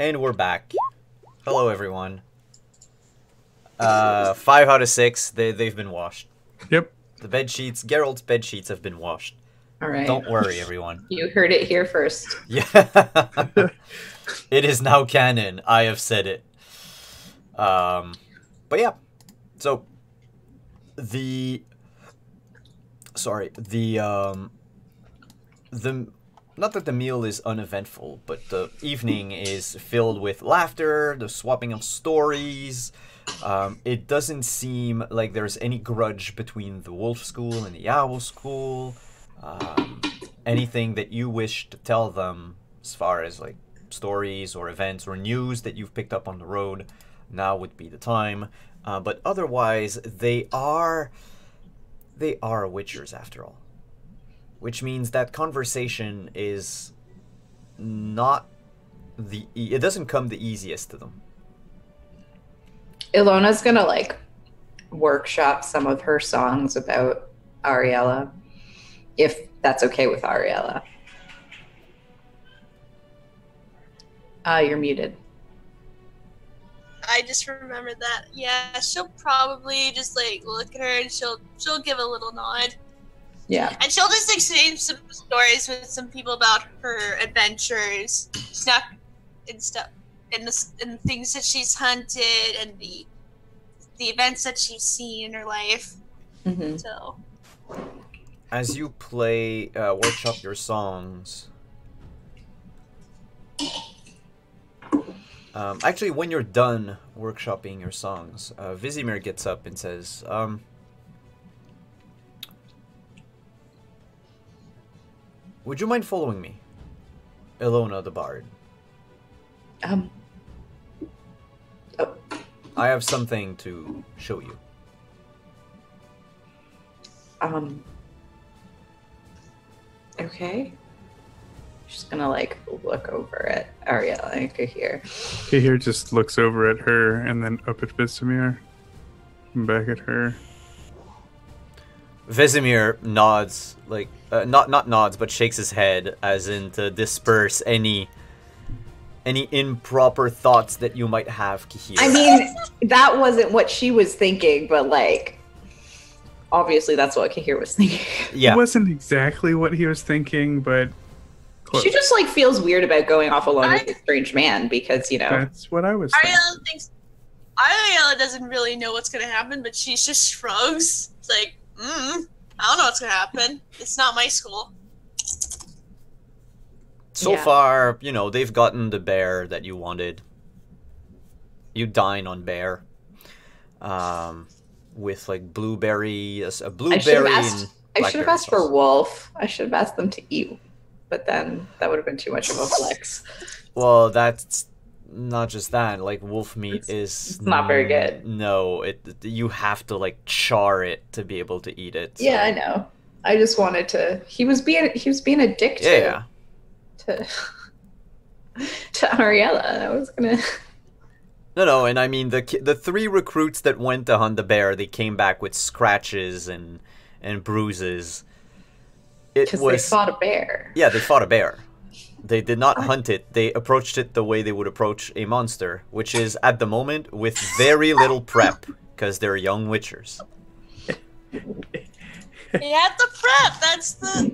And we're back. Hello, everyone. 5 out of 6, they've been washed. Yep. The bed sheets, Geralt's bed sheets have been washed. All right. Don't worry, everyone. You heard it here first. Yeah. It is now canon. I have said it. But yeah. So, not that the meal is uneventful, but the evening is filled with laughter, the swapping of stories. It doesn't seem like there's any grudge between the Wolf School and the Owl School. Anything that you wish to tell them as far as like stories or events or news that you've picked up on the road, now would be the time. But otherwise, they are Witchers after all. Which means that conversation is not it doesn't come the easiest to them. Ilona's gonna like workshop some of her songs about Ariella, if that's okay with Ariella. You're muted. I just remembered that. Yeah, she'll probably just like look at her and she'll give a little nod. Yeah. And she'll just exchange some stories with some people about her adventures, stuff and stuff, and the things that she's hunted, and the events that she's seen in her life. Mm-hmm. So, as you play, workshop your songs. Actually, when you're done workshopping your songs, Vizimir gets up and says, would you mind following me? Ilona the Bard. Oh. I have something to show you. Okay. She's gonna like look over at Ariella and Kahir. Kahir just looks over at her and then up at Vesemir. And back at her. Vesemir nods, like, not nods, but shakes his head, as in to disperse any improper thoughts that you might have, Kahir. I mean, that wasn't what she was thinking, but like, obviously that's what Kahir was thinking. Yeah. It wasn't exactly what he was thinking, but close. She just like feels weird about going off alone with a strange man because, you know. That's what I was thinking. Ariella doesn't really know what's gonna happen, but she just shrugs. It's like, I don't know what's gonna happen. It's not my school. So far, you know, they've gotten the bear that you wanted. You dine on bear. With like blueberry, a blueberry and I should have asked for wolf. I should have asked them to eat, but then that would have been too much of a flex. Well, that's not just that. Like wolf meat it's not very good. No, you have to like char it to be able to eat it. So. Yeah, I know. I just wanted to. He was being a dick to Ariella. I was gonna. No, and I mean the 3 recruits that went to hunt the bear, they came back with scratches and bruises. Because they fought a bear. Yeah, they fought a bear. They did not hunt it. They approached it the way they would approach a monster, which is at the moment with very little prep, because they're young witchers. You have to prep. That's the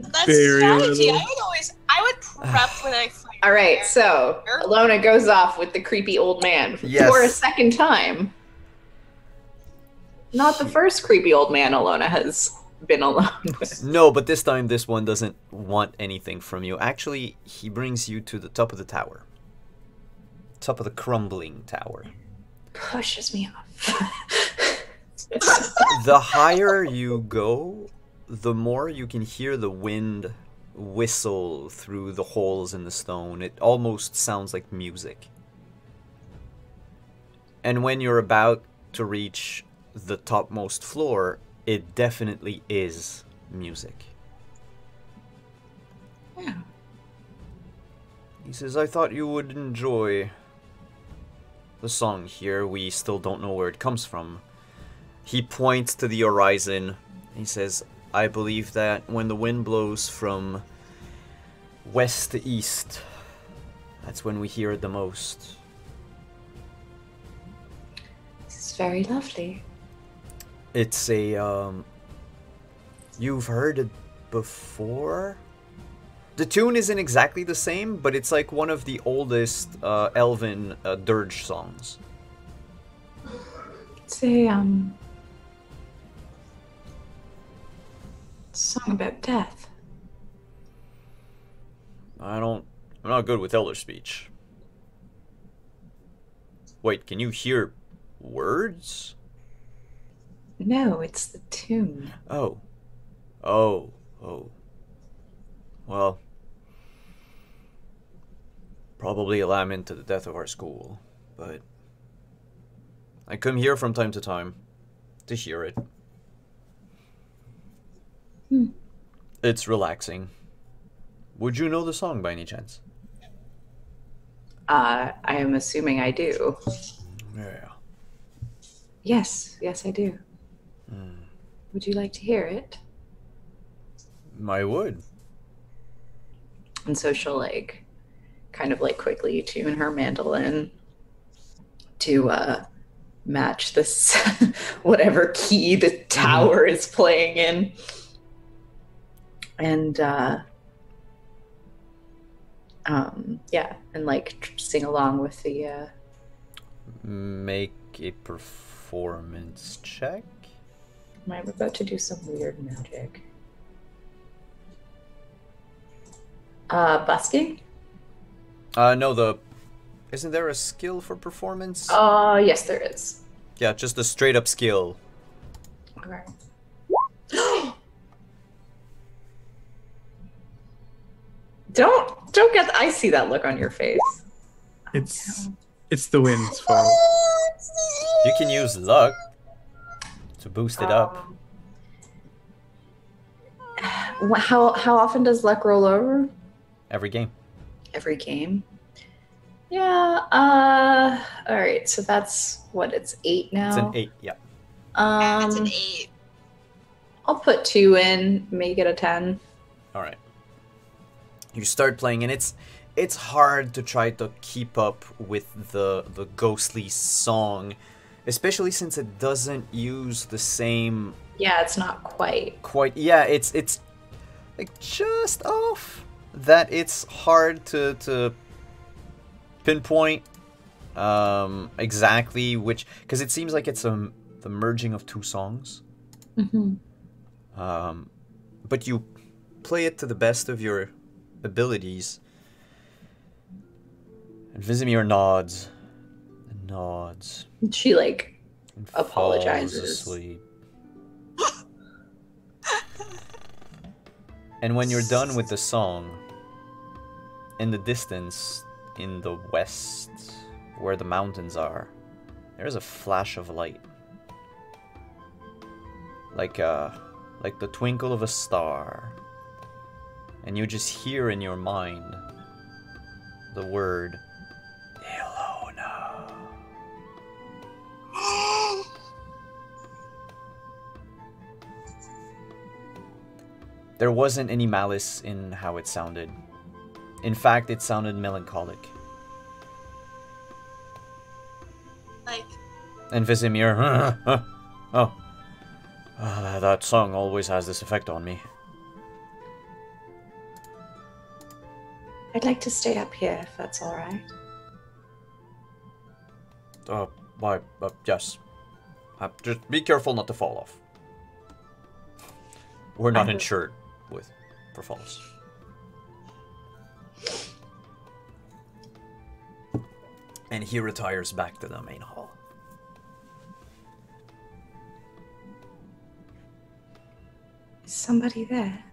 strategy. I would prep when I fight. All right, so Ilona goes off with the creepy old man for a second time. Not the first creepy old man Ilona has been alone with. No, but this time this one doesn't want anything from you. Actually, he brings you to the top of the tower. Top of the crumbling tower. Pushes me off. The higher you go, the more you can hear the wind whistle through the holes in the stone. It almost sounds like music. And when you're about to reach the topmost floor, it definitely is music. Yeah. He says, I thought you would enjoy the song here. We still don't know where it comes from. He points to the horizon. He says, I believe that when the wind blows from west to east, That's when we hear it the most. It's very lovely. It's a, you've heard it before? The tune isn't exactly the same, but it's like one of the oldest Elven dirge songs. It's a song about death. I'm not good with Elder speech. Wait, can you hear words? No, it's the tune. Oh. Well, probably a lament to the death of our school, but I come here from time to time to hear it. It's relaxing. Would you know the song by any chance? I am assuming I do. Yeah. Yes, I do. Would you like to hear it? I would. And so she'll like kind of like quickly tune her mandolin to match this whatever key the tower is playing in. And yeah, and like sing along with the Make a performance check. I'm about to do some weird magic. Busking? No, isn't there a skill for performance? Yes, there is. Yeah, just a straight up skill. Okay. Don't get. I see that look on your face. It's the wind's fault. You can use luck to boost it up. How often does luck roll over? Every game. Every game. Yeah. All right. So that's what it's 8 now. It's an 8, yeah. It's an 8. I'll put 2 in, make it a 10. Alright. You start playing, and it's hard to try to keep up with the ghostly song, especially since it doesn't use the same. Yeah, it's not quite. Yeah, it's like just off. That it's hard to pinpoint exactly which, because it seems like it's the merging of 2 songs. Mm-hmm. But you play it to the best of your abilities. And Vizimir nods and nods. She like And apologizes. falls asleep. And when you're done with the song, in the distance, in the west, where the mountains are, there's a flash of light. Like the twinkle of a star. And you just hear in your mind the word Ilona. There wasn't any malice in how it sounded. In fact, it sounded melancholic. Like, And Vizimir, that song always has this effect on me. I'd like to stay up here if that's all right. Yes. Just be careful not to fall off. We're not insured for falls. And he retires back to the main hall. Is somebody there?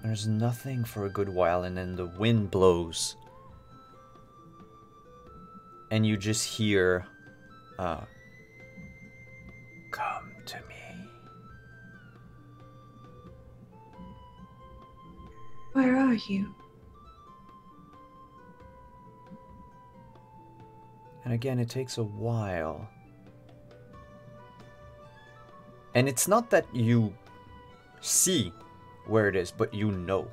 There's nothing for a good while, and then the wind blows. And you just hear, come to me. Where are you? And again, it takes a while. And it's not that you see where it is, but you know.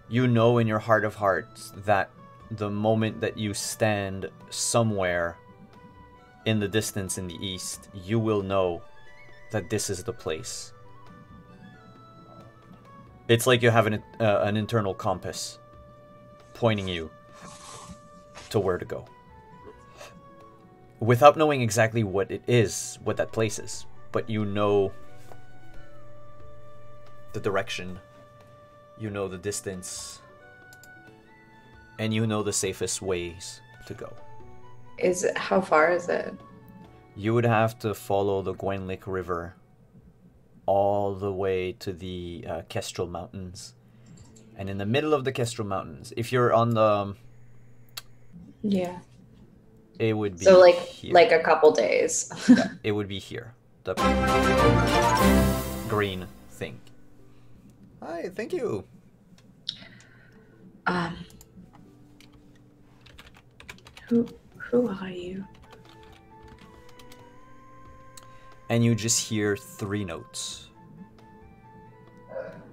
You know in your heart of hearts that the moment that you stand somewhere in the distance in the east, you will know that this is the place. It's like you have an internal compass pointing you to where to go. Without knowing exactly what it is, what that place is. But you know the direction. You know the distance. And you know the safest ways to go. How far is it? You would have to follow the Gwenlik River all the way to the Kestrel Mountains. And in the middle of the Kestrel Mountains, if you're on the... Yeah. It would be so here. like a couple days. Yeah, it would be here. The green thing. Hi, thank you. Who are you? And you just hear 3 notes.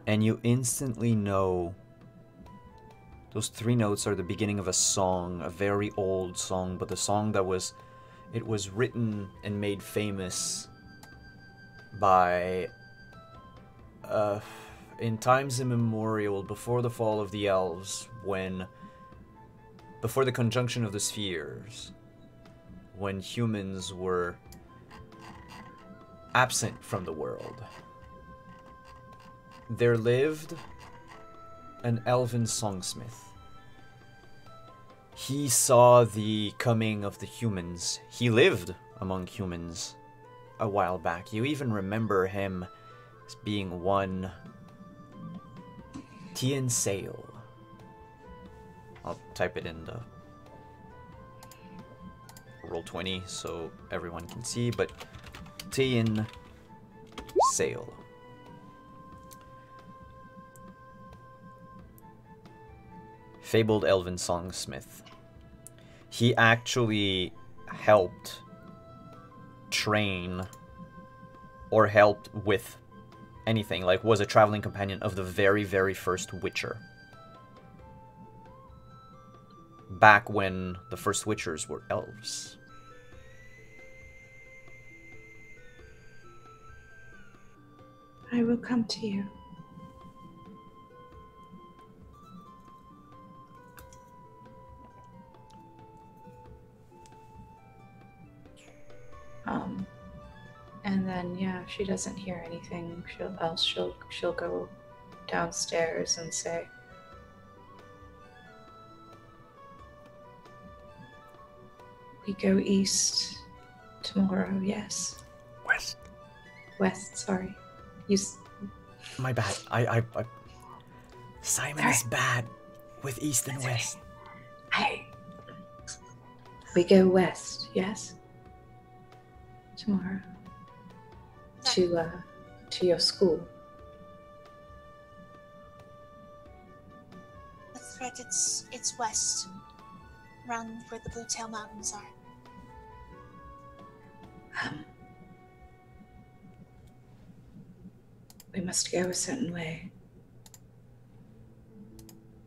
And you instantly know those 3 notes are the beginning of a song, a very old song, but the song that was written and made famous by in times immemorial, before the fall of the elves, before the conjunction of the spheres, when humans were absent from the world, there lived an elven songsmith. He saw the coming of the humans. He lived among humans a while back. You even remember him as being one Tian Sale. I'll type it in the Roll20 so everyone can see, but Tian Sale. Fabled elven songsmith. He actually helped train or helped with anything, like was a traveling companion of the very, very first Witcher. Back when the first Witchers were elves. I will come to you. And then yeah, if she doesn't hear anything, she'll go downstairs and say, "We go east tomorrow." Yes. West. Sorry. My bad. I Simon is bad with east and west. We go west. Yes. Tomorrow. To your school. That's correct. It's west, around where the Blue Tail Mountains are. We must go a certain way.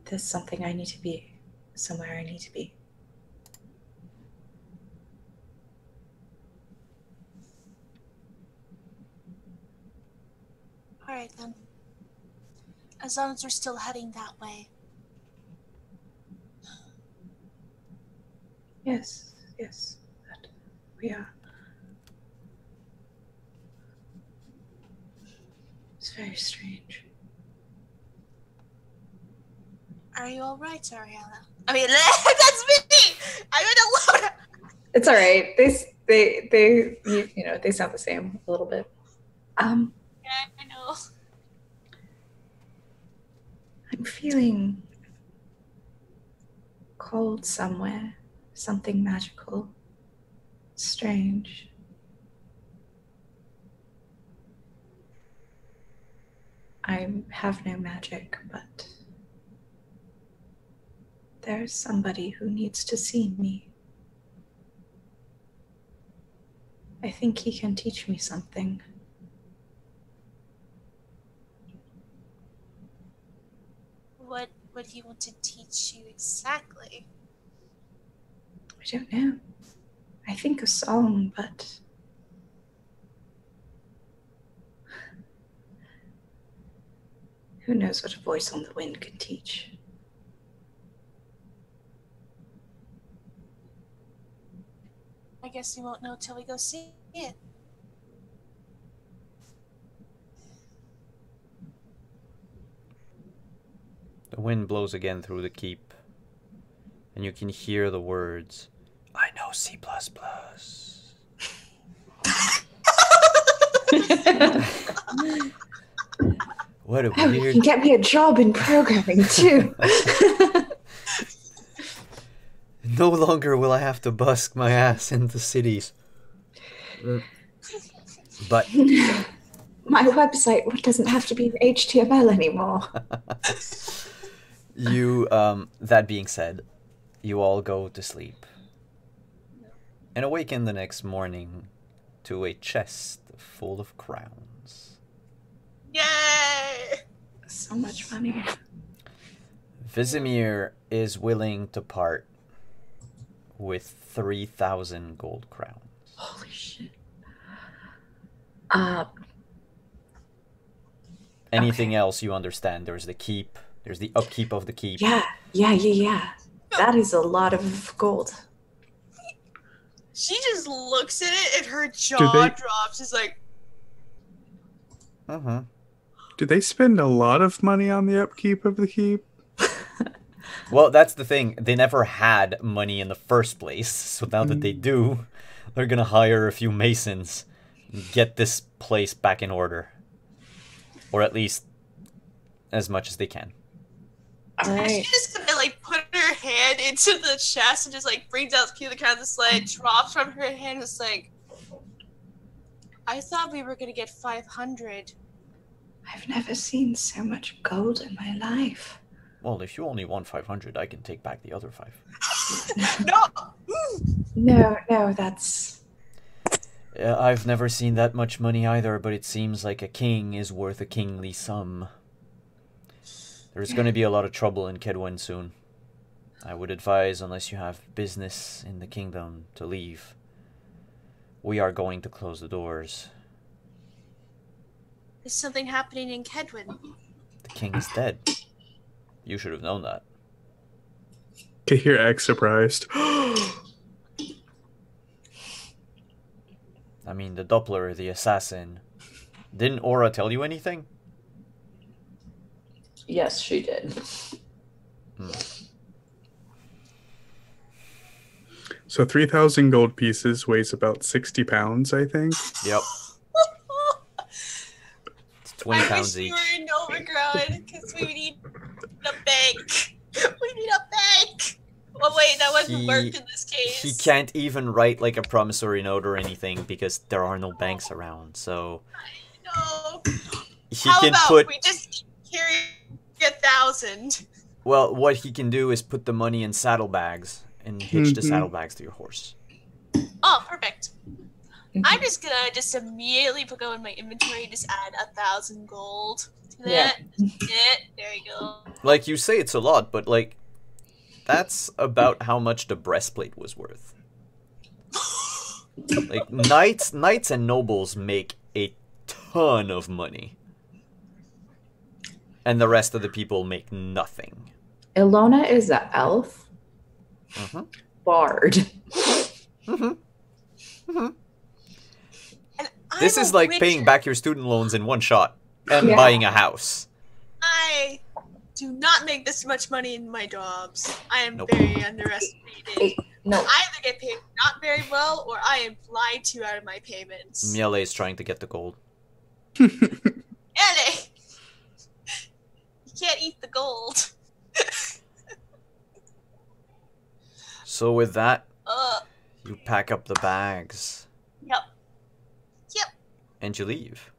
There's something I need to be. Somewhere I need to be. Alright then. As long as we're still heading that way. Yes, that we are. It's very strange. Are you alright, Ariella? I mean, that's me! I'm in alone! It's alright. They sound the same a little bit. Yeah, I know. I'm feeling cold somewhere. Something magical. Strange. I have no magic, but there's somebody who needs to see me. I think he can teach me something. What would he want to teach you exactly? I don't know. I think a song, but who knows what a voice on the wind could teach? I guess we won't know till we go see it. The wind blows again through the keep, and you can hear the words, "I know C++." What a Oh, you weird... can get me a job in programming too. No longer will I have to busk my ass into cities. But My website doesn't have to be in HTML anymore. you, that being said, you all go to sleep and awaken the next morning to a chest full of crowns. Yay! So much money. Vizimir is willing to part with 3,000 gold crowns. Holy shit. Anything else you understand? There's the keep. There's the upkeep of the keep. Yeah. That is a lot of gold. She just looks at it and her Do jaw they- drops. She's like, Uh-huh. Do they spend a lot of money on the upkeep of the keep? Well, that's the thing. They never had money in the first place. So now that they do, they're going to hire a few masons and get this place back in order. Or at least as much as they can. All right. she's just gonna like put her hand into the chest and just like brings out a few of the crowns. It's like drops from her hand. It's like, I thought we were gonna get 500. I've never seen so much gold in my life. Well, if you only want 500, I can take back the other 5. No. No, that's... Yeah, I've never seen that much money either, but it seems like a king is worth a kingly sum. There's going to be a lot of trouble in Kedwen soon. I would advise, unless you have business in the kingdom, to leave. We are going to close the doors. There's something happening in Kedwin. The king is dead. You should have known that. Okay, hear X surprised. I mean, the Doppler, the assassin. Didn't Aura tell you anything? Yes, she did. So 3,000 gold pieces weighs about 60 pounds, I think. Yep. It's 20 I pounds wish each. we were in Novigrad because we need a bank. We need a bank. Oh wait, that wouldn't work in this case. He can't even write like a promissory note or anything because there are no banks around. So No. he How can about put... we just carry 1,000? Well, what he can do is put the money in saddlebags and hitch the saddlebags to your horse. Oh, perfect. I'm just gonna immediately go in my inventory, just add 1,000 gold to that. There you go. Like, you say it's a lot, but like, that's about how much the breastplate was worth. Like, knights and nobles make a ton of money. And the rest of the people make nothing. Ilona is an elf. Mhm. Bard. Mhm. Mhm. And This I'm is a like witcher. paying back your student loans in one shot and Yeah. buying a house. I do not make this much money in my jobs. I am Nope. very underestimated. Hey, no. I either get paid not very well, or I am lied to out of my payments. Miele is trying to get the gold. Ellie! You can't eat the gold. So with that, Uh, you pack up the bags yep. Yep. and you leave.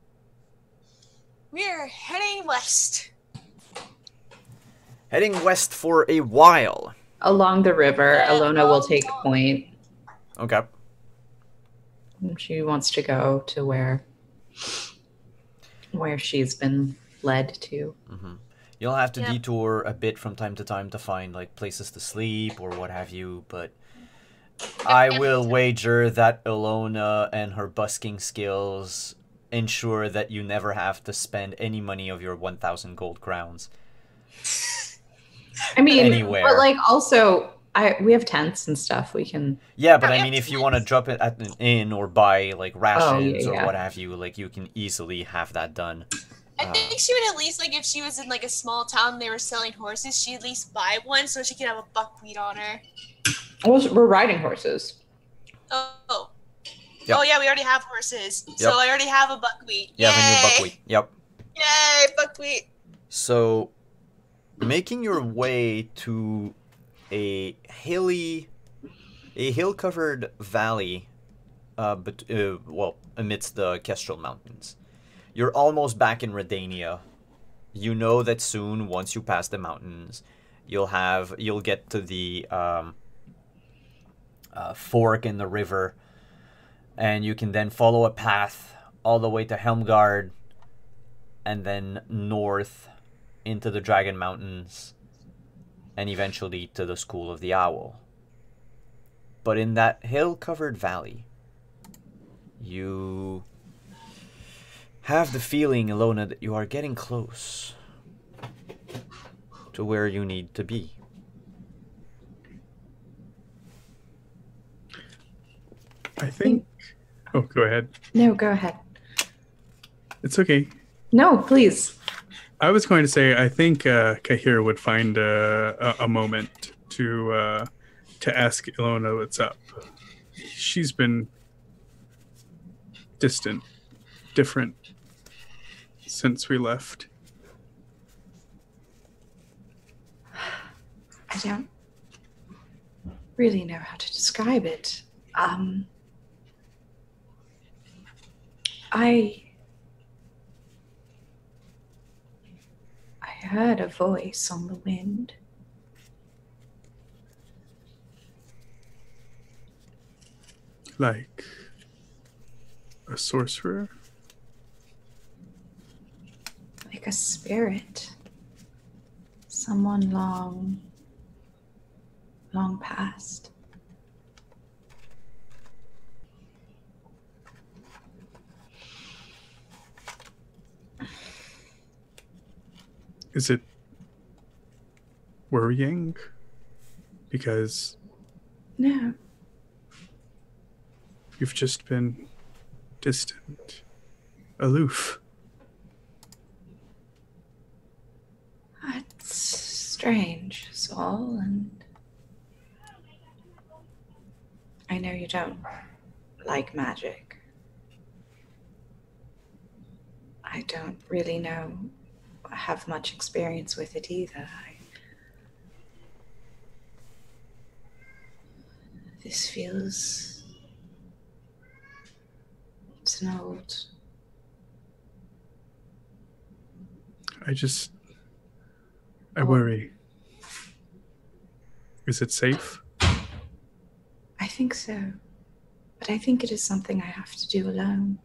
We're heading west. Heading west for a while. Along the river, Yeah, Ilona will take point. Okay. She wants to go to where she's been led to. You'll have to Yep. detour a bit from time to time to find like places to sleep or what have you, but I will wager that Ilona and her busking skills ensure that you never have to spend any money of your 1,000 gold crowns. I mean, Anywhere. but like also, we have tents and stuff. We can. Yeah, but Yeah, I we mean, have if you want to tents. drop it at an inn or buy like rations or yeah. what have you, like you can easily have that done. I think she would at least, like, if she was in like a small town and they were selling horses, she'd at least buy one so she could have a buckwheat on her. Well, we're riding horses. Oh. Yep. Oh yeah, we already have horses. Yep. So I already have a buckwheat. You have a new Yay! buckwheat. Yep. Yay, buckwheat. So, making your way to a hill-covered valley, amidst the Kestrel Mountains. You're almost back in Redania. You know that soon, once you pass the mountains, you'll get to the fork in the river, and you can then follow a path all the way to Helmgard, and then north into the Dragon Mountains, and eventually to the School of the Owl. But in that hill-covered valley, you have the feeling, Ilona, that you are getting close to where you need to be. I think. Oh, go ahead. No, go ahead. It's okay. No, please. I was going to say I think Kahir would find a moment to ask Ilona what's up. She's been distant, different since we left. I don't really know how to describe it. I heard a voice on the wind. Like a sorcerer? Like a spirit. Someone long past. Is it worrying? Because No, you've just been distant, aloof. it's strange, Saul, and I know you don't like magic. I don't really have much experience with it either. This feels... It's an old... I worry. Is it safe? I think so. But I think it is something I have to do alone.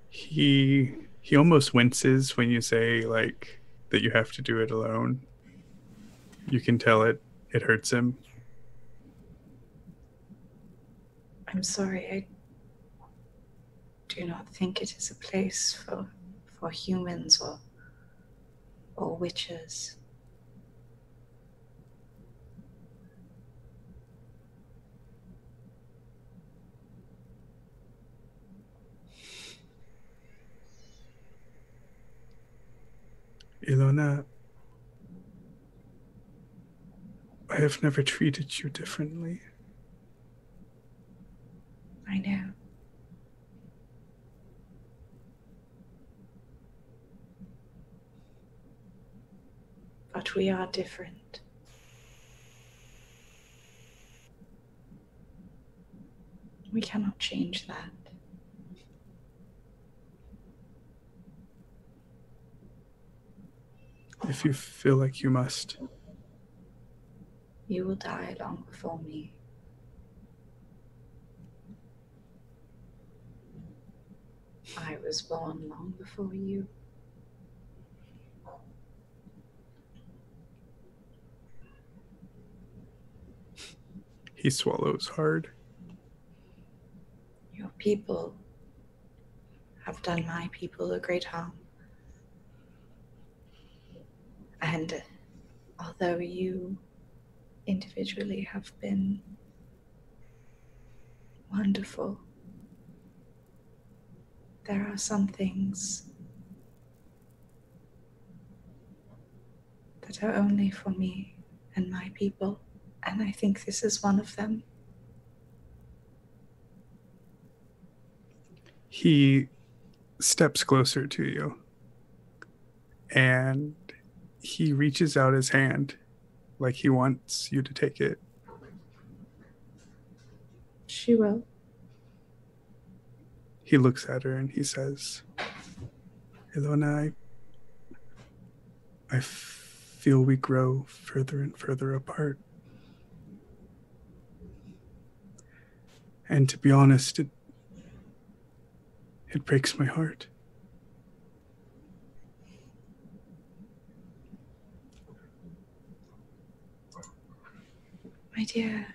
He almost winces when you say like that you have to do it alone. You can tell it hurts him. I'm sorry, I do not think it is a place for humans or witches. Ilona, I have never treated you differently. I know. But we are different. We cannot change that. If you feel like you must. You will die long before me. I was born long before you. He swallows hard. Your people have done my people a great harm. And although you individually have been wonderful, there are some things that are only for me and my people, and I think this is one of them. He steps closer to you and he reaches out his hand like he wants you to take it. She will. He looks at her and he says, Ilona, I feel we grow further and further apart. And to be honest, it breaks my heart. My dear,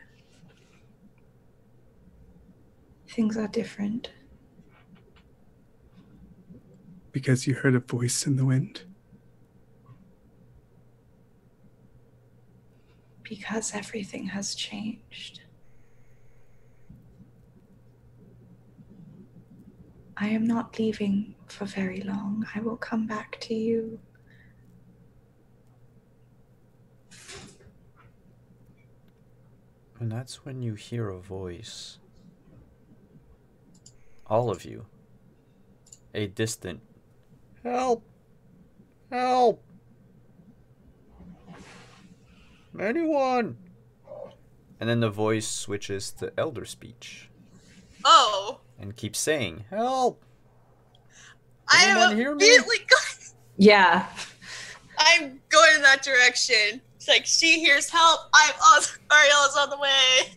things are different. Because you heard a voice in the wind. Because everything has changed. I am not leaving for very long. I will come back to you. And that's when you hear a voice. All of you. A distant help! Help! Anyone! And then the voice switches to elder speech. Oh. And keeps saying, help! I Anyone am hear me? immediately going. Yeah. I'm going in that direction. It's like she hears help. Ariel's on the way.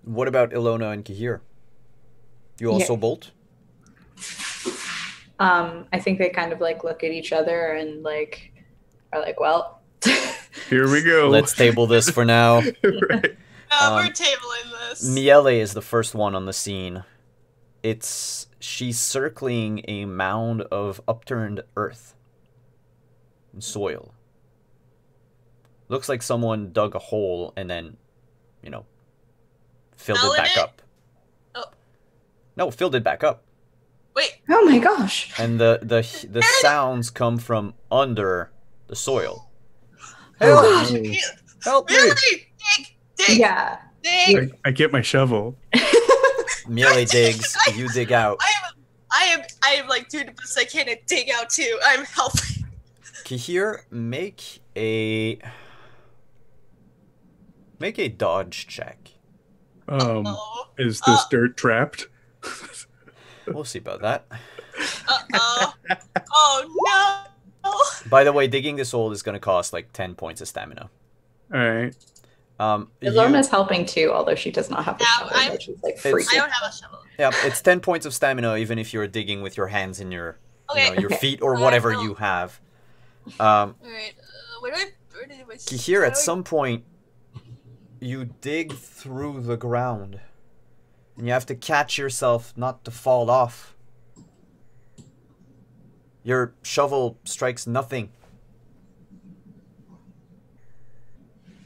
What about Ilona and Kahir? You also bolt? I think they kind of like look at each other and like are like, well, Here we go. Let's table this for now. Right. We're tabling this. Miele is the first one on the scene. She's circling a mound of upturned earth and soil. Looks like someone dug a hole and then, filled it back up. Oh. No, filled it back up. Wait. oh my gosh. And the sounds come from under the soil. Oh, Help! gosh. Help me! Really? Dig. Yeah. Dig. I get my shovel. Miele digs, you dig out. I am like doing the best I can to dig out too. I'm helping. Kahir, make a dodge check. Oh. Is this dirt trapped? We'll see about that. Uh-oh. Oh no. By the way, digging this hole is going to cost like 10 points of stamina. All right. Ilona's helping too, although she does not have the shovel, I'm- but she's like It's- freaking. I don't have a shovel. Yeah, it's 10 points of stamina even if you're digging with your hands and your Okay. your feet or whatever you have. Alright. Where did I Here, at some point, you dig through the ground, and you have to catch yourself not to fall off. Your shovel strikes nothing.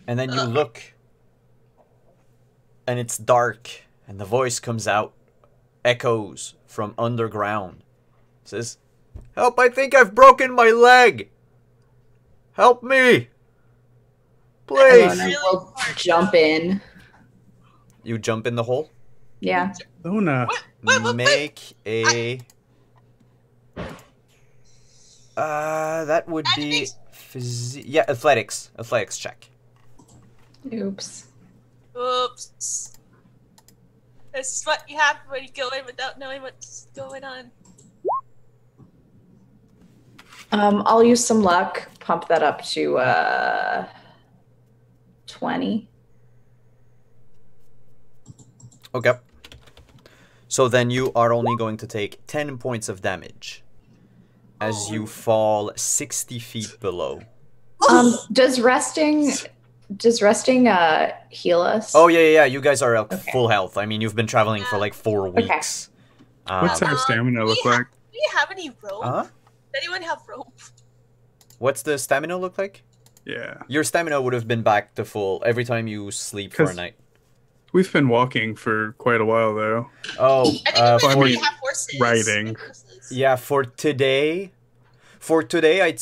And then you look, and it's dark, and the voice comes out, echoes from underground. It says, "Help, I think I've broken my leg! Help me! Please!" Ilona will jump in. You jump in the hole? Yeah. Lona. Wait. Make a... that would be... athletics. Athletics check. Oops. Oops. This is what you have when you go in without knowing what's going on. I'll use some luck. Pump that up to 20. Okay. So then you are only going to take 10 points of damage as you fall 60 feet below. Does resting heal us? Oh, yeah. You guys are at Okay. full health. I mean, you've been traveling for like 4 weeks. What's our stamina look like? Do you have any rope? Huh? Does anyone have rope? What's the stamina look like? Yeah. Your stamina would have been back to full every time you sleep for a 'Cause- night. We've been walking for quite a while, though. Oh, I think we for might have horses. riding. Horses. yeah. For today, I'd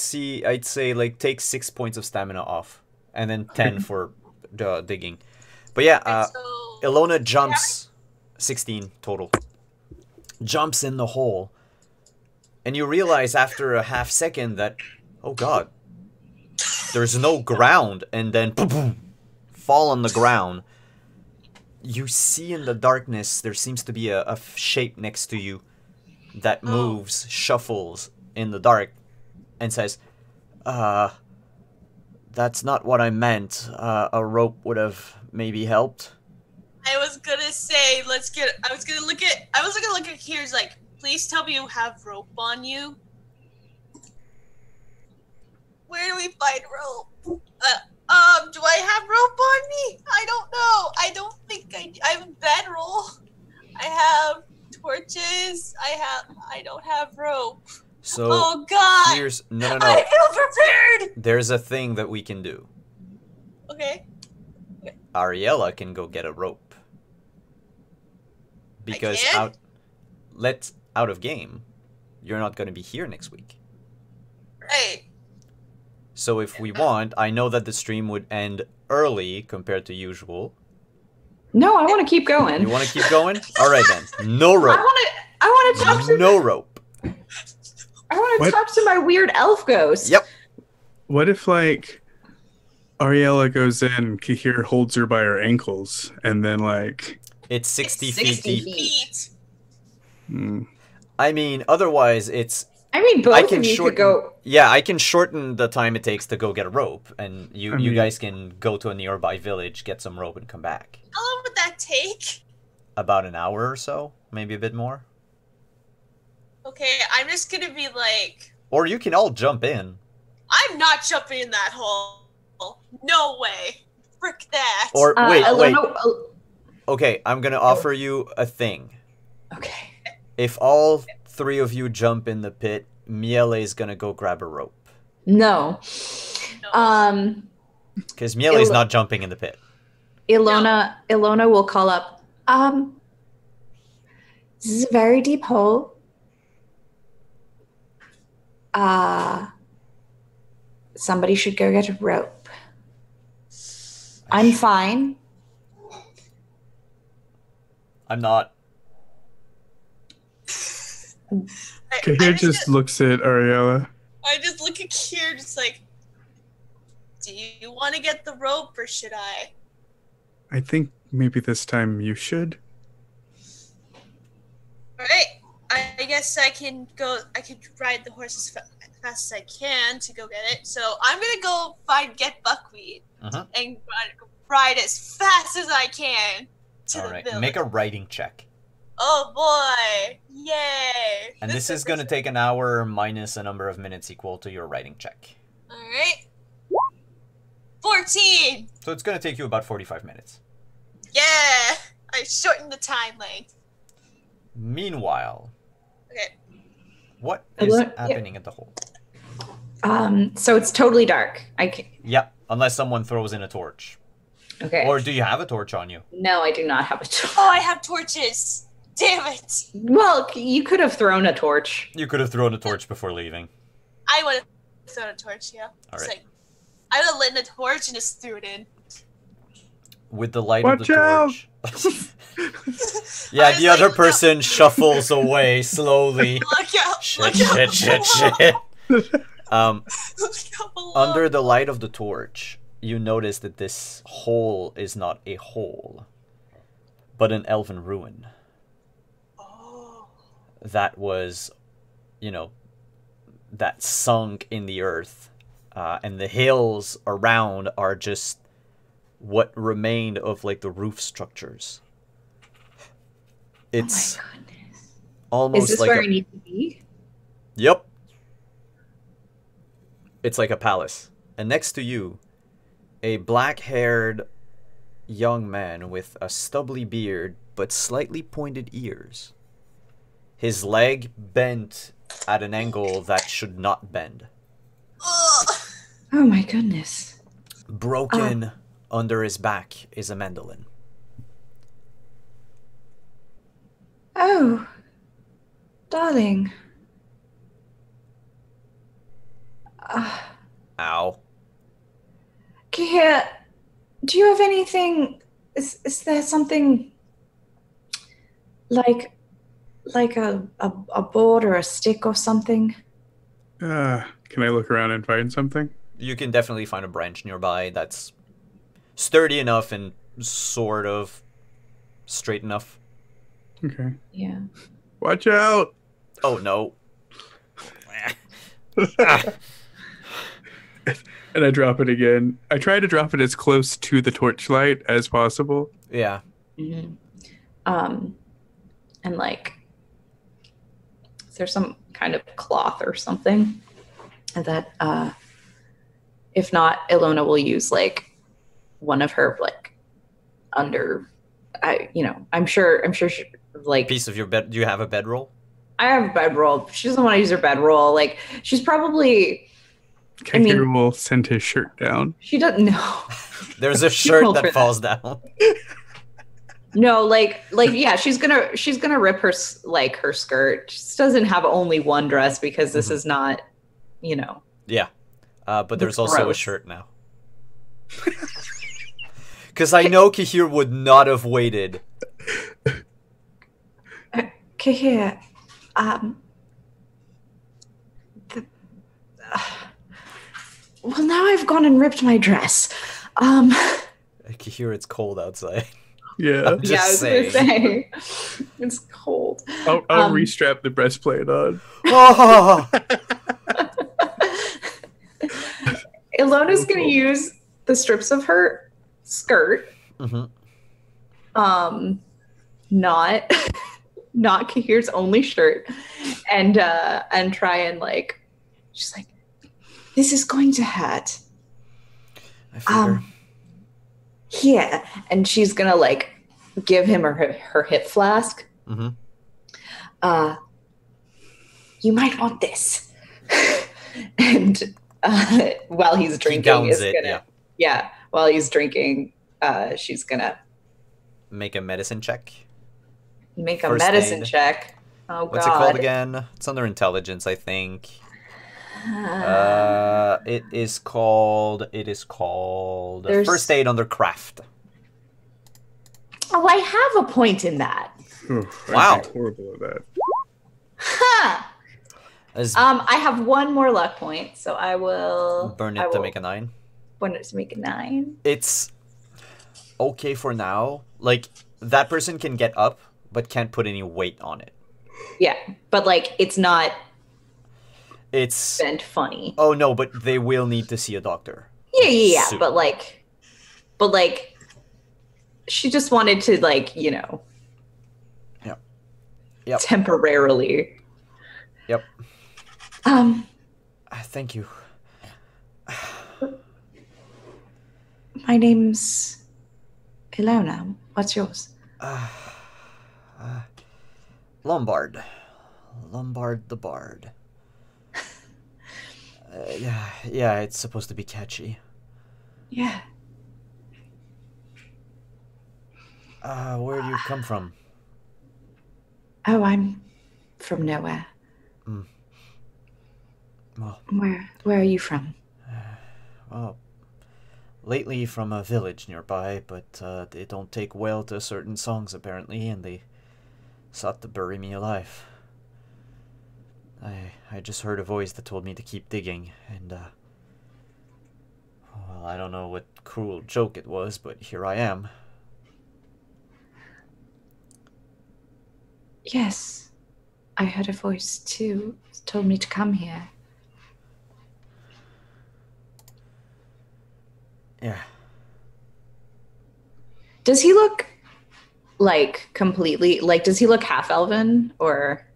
say like take 6 points of stamina off, and then 10 for digging. But yeah, So, Ilona jumps 16 total. Jumps in the hole, and you realize after a half second that, oh god, there's no ground, and then boom, boom, fall on the ground. You see in the darkness there seems to be a shape next to you that moves, shuffles in the dark, and says, that's not what I meant. A rope would have maybe helped. I was gonna say, I was gonna look at Kier's like, please tell me you have rope on you. Where do we find rope? Do I have rope on me? I don't know. I don't think I have bedroll. I have torches. I don't have rope. So Oh god! here's no. I feel prepared! There's a thing that we can do. Okay. Ariella can go get a rope. Because can? out of game, you're not going to be here next week. Right. So if we want, I know that the stream would end early compared to usual. No, I want to keep going. You want to keep going? All right then. No rope. I want to talk to. No rope. I want to What? talk to my weird elf ghost. Yep. What if, like, Ariella goes in, Kahir holds her by her ankles, and then, like, It's 60 It's feet 60 deep. Feet. I mean, otherwise it's... I mean, both I can of you shorten... could go. Yeah, I can shorten the time it takes to go get a rope, and you I mean- guys can go to a nearby village, get some rope, and come back. How long would that take? About an hour or so, maybe a bit more. Okay, I'm just gonna be like, Or you can all jump in. I'm not jumping in that hole. No way. Frick that. Or wait. Ilona, Okay, I'm gonna offer you a thing. okay. If all 3 of you jump in the pit, Miele is gonna go grab a rope. No. No. Because Miele's Il- not jumping in the pit. Ilona will call up. This is a very deep hole. Somebody should go get a rope. I'm fine. I'm not. Kahir just looks at Ariella. I just look at Kier, just like, do you want to get the rope or should I? I think maybe this time you should. All right, I guess I can go. I can ride the horse as fast as I can to go get it. So I'm gonna go get buckwheat Uh-huh. and ride as fast as I can to All the right, village. make a writing check. Oh boy! Yay! And this is gonna take an hour minus a number of minutes equal to your writing check. All right. 14. So it's gonna take you about 45 minutes. Yeah, I shortened the time length. Meanwhile, Okay. what is Yeah. happening at the hole? So it's totally dark. Yeah, unless someone throws in a torch. Okay. Or do you have a torch on you? No, I do not have a torch. Oh, I have torches. Damn it! Well, you could have thrown a torch. You could have thrown a torch before leaving. I would have thrown a torch. Yeah. All It's right. like, I would have lit a torch and just threw it in. With the light Watch of the out! torch. Yeah, I the was other like, person shuffles away slowly. Look out! Shit, look out shit, shit, below. shit. Look out below. Under the light of the torch, you notice that this hole is not a hole, but an elven ruin. Oh. That was, that sunk in the earth. And the hills around are just what remained of like the roof structures. It's Oh my goodness. almost Is this like where a, I need to be? Yep. It's like a palace. And next to you, a black-haired young man with a stubbly beard but slightly pointed ears. His leg bent at an angle that should not bend. Ugh. Oh my goodness. Broken under his back is a mandolin. Oh, darling. Ow. Kia, do you have anything? Is there something like a board or a stick or something? Can I look around and find something? You can definitely find a branch nearby that's sturdy enough and sort of straight enough. Okay. Yeah. Watch out! Oh no. And I drop it again. I try to drop it as close to the torchlight as possible. Yeah. Mm-hmm. And like, is there some kind of cloth or something that, if not, Ilona will use like one of her like I'm sure she, like Piece of your bed. Do you have a bedroll? I have a bedroll. She doesn't want to use her bedroll. Like she's probably Kahir will send his shirt down. she doesn't know. There's a shirt rolled for that that. falls down. No, like yeah, she's gonna rip her like her skirt. She just doesn't have only one dress because this is not, Yeah. But there's Looks also a gross. shirt now. Because I know Kahir would not have waited. Kahir, well, now I've gone and ripped my dress. Kahir, it's cold outside. Yeah. I'm just Yeah, I was saying. gonna say it's cold. I'll restrap the breastplate on. Oh! Ilona's gonna use the strips of her skirt, Mhm. not Kahir's only shirt, and try and like, she's like, this is going to hurt. I figure. Here, and she's gonna like give him her hip flask. Mhm. You might want this. And while he's He drinking, gowns is it, gonna yeah. while he's drinking, she's gonna Make a medicine check. make a First medicine aid. check. Oh What's god. it called again? It's under intelligence, I think. It is called There's- first aid under craft. Oh, I have a point in that. Wow. I'm horrible at that. Huh. As I have one more luck point, so I will burn I it to will make a 9. burn it to make a 9. It's okay for now. Like, that person can get up, but can't put any weight on it. Yeah, but like it's not It's bent funny. oh no, but they will need to see a doctor. Yeah, Soon. but like she just wanted to like, Yep. temporarily. Yep. Thank you. My name's Ilona. What's yours? Lombard. Lombard the Bard. Yeah, it's supposed to be catchy. Yeah. Where do you come from? Oh, I'm from nowhere. Well, Where are you from? well, lately from a village nearby, but they don't take well to certain songs apparently, and they sought to bury me alive. I just heard a voice that told me to keep digging, and well, I don't know what cruel joke it was, but here I am. Yes. I heard a voice too. It told me to come here. Yeah. Does he look like completely like? Does he look half elven or?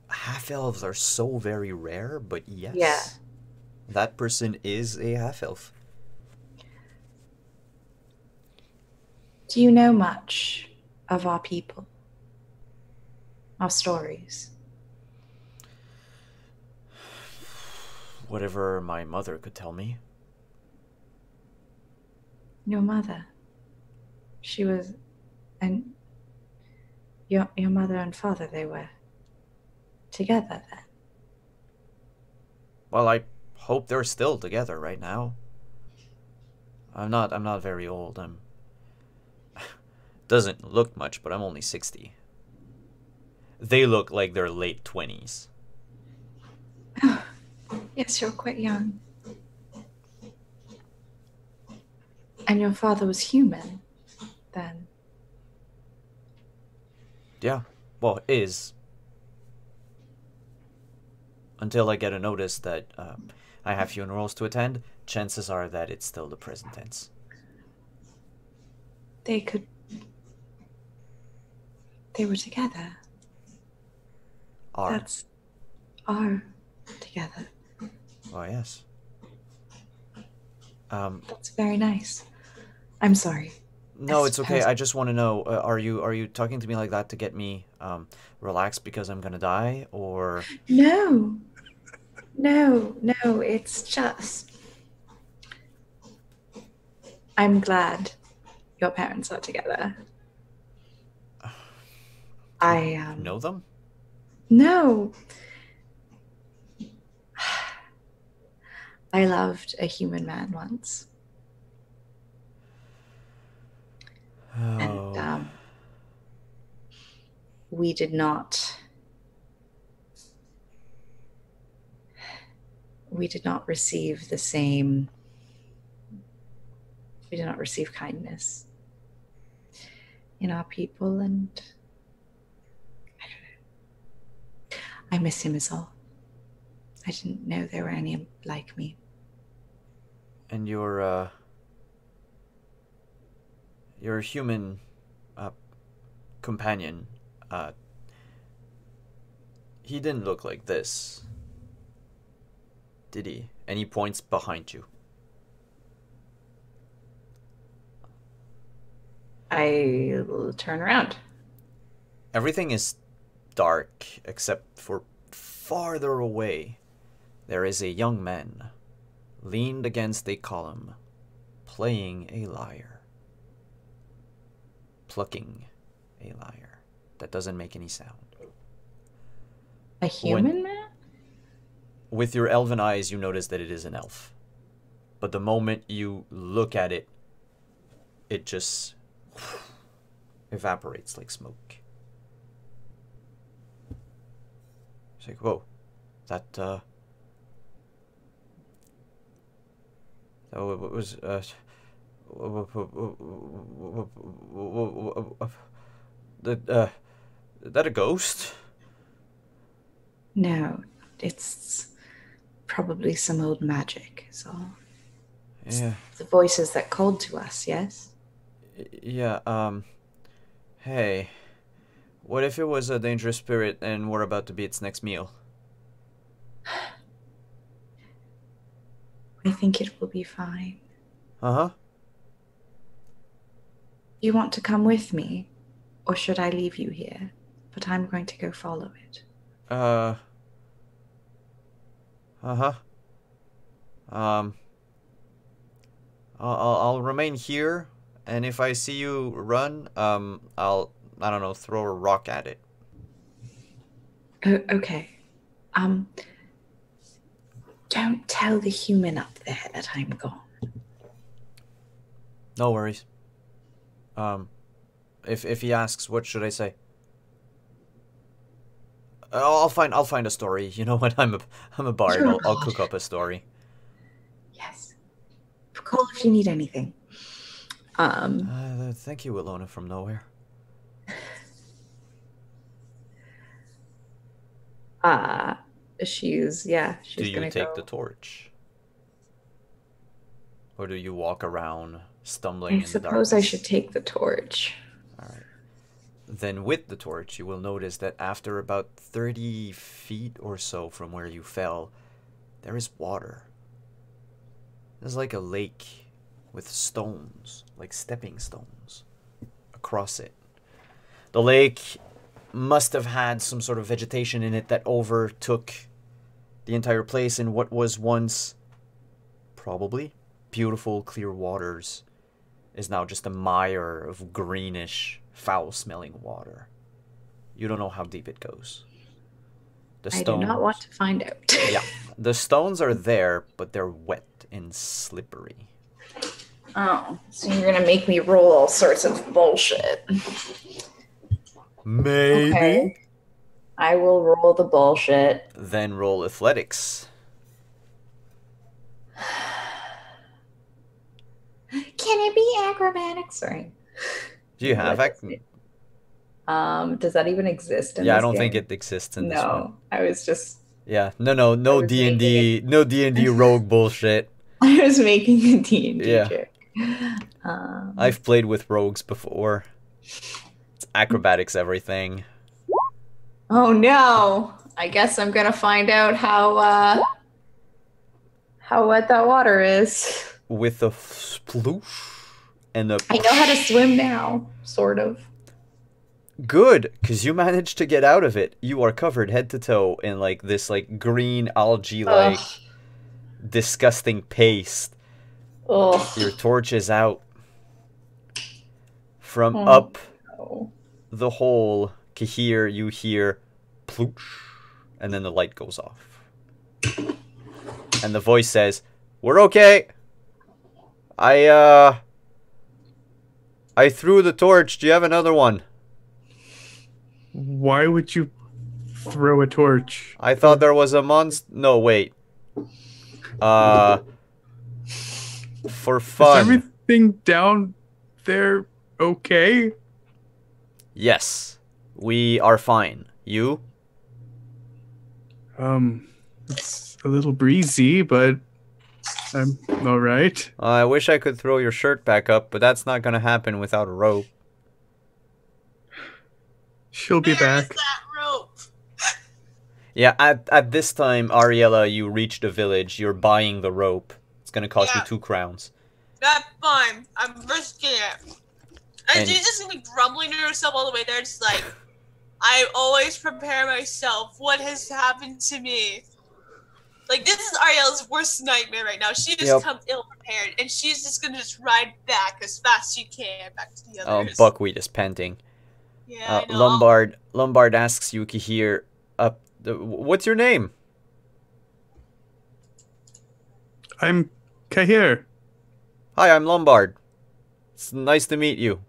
Half elves are so very rare, but yes, Yeah. that person is a half elf. Do you know much of our people? Our stories? Whatever my mother could tell me. Your mother. She was, and your mother and father, they were together then. Well, I hope they're still together right now. I'm not very old. I'm doesn't look much, but I'm only 60. They look like they're late 20s. Yes, you're quite young. And your father was human then. Yeah, well, is. Until I get a notice that I have funerals to attend, chances are that it's still the present tense. They were together. Are. That's are together. Oh, yes. That's very nice. I'm sorry. No, it's okay. I just want to know, are you talking to me like that to get me relaxed because I'm gonna die, or? No. No, it's just I'm glad your parents are together. I know them? No. I loved a human man once. Oh. And we did not receive the same. We did not receive kindness in our people, and I don't know. I miss him as all. I didn't know there were any like me. And your human companion, he didn't look like this, did he? And he points behind you. I turn around. Everything is dark except for farther away. There is a young man leaned against a column, playing a lyre. Plucking a lyre. That doesn't make any sound. A human man? With your elven eyes, you notice that it is an elf. But the moment you look at it, it just evaporates like smoke. It's like, whoa, that was that a ghost? No, it's probably some old magic, is all. Yeah. The voices that called to us, yes? Yeah, hey, what if it was a dangerous spirit and we're about to be its next meal? I think it will be fine. Uh-huh. You want to come with me? Or should I leave you here? But I'm going to go follow it. Uh-huh. I'll remain here, and if I see you run, I don't know, throw a rock at it. Oh, okay. Don't tell the human up there that I'm gone. No worries. If he asks, what should I say? I'll find a story. You know what? I'm a bard. You're a I'll bard. cook up a story. Yes. Call if you need anything. Thank you, Ilona from nowhere. She's Do you gonna take go. the torch? Or do you walk around stumbling I in the suppose darkness. I should take the torch. Then with the torch, you will notice that after about 30 feet or so from where you fell, there is water. There's like a lake with stones, like stepping stones, across it. The lake must have had some sort of vegetation in it that overtook the entire place in what was once probably beautiful, clear waters is now just a mire of greenish, foul-smelling water. You don't know how deep it goes. The I do not want to find out. Yeah, the stones are there, but they're wet and slippery. Oh, so you're gonna make me roll all sorts of bullshit. Maybe. Okay. I will roll the bullshit. Then roll athletics. Can it be acrobatics? Sorry. Do you have Does that even exist in Yeah, this I don't game? think it exists in this one. No, I was just Yeah, no was D&D, no D&D rogue bullshit. I was making a D&D Yeah. joke. I've played with rogues before. It's acrobatics everything. Oh no! I guess I'm gonna find out how wet that water is. With a sploosh and a... I know how to swim now, sort of. Good, because you managed to get out of it. You are covered head to toe in like this like green algae-like disgusting paste. Ugh. Your torch is out. From up Oh. the hole, Kahir, you hear ploosh, and then the light goes off. And the voice says, "We're okay. I threw the torch. Do you have another one?" Why would you throw a torch? I thought there was a monster. No, wait. For Is fun. everything down there okay? Yes. We are fine. You? It's a little breezy, but I'm all right. I wish I could throw your shirt back up, but that's not gonna happen without a rope. She'll be Where is back. that rope? Yeah, at this time, Ariella, you reach the village. You're buying the rope. It's gonna cost you Yeah. 2 crowns. That's fine. I'm risking it. And And- she's just gonna be grumbling to herself all the way there. It's like, I always prepare myself. What has happened to me? Like, this is Ariel's worst nightmare right now. She just Yep. comes ill prepared, and she's just gonna just ride back as fast as she can back to the Oh, others. Buckwheat is panting. Yeah, I know. Lombard asks Yuki here, what's your name? I'm Kahir. Hi, I'm Lombard. It's nice to meet you.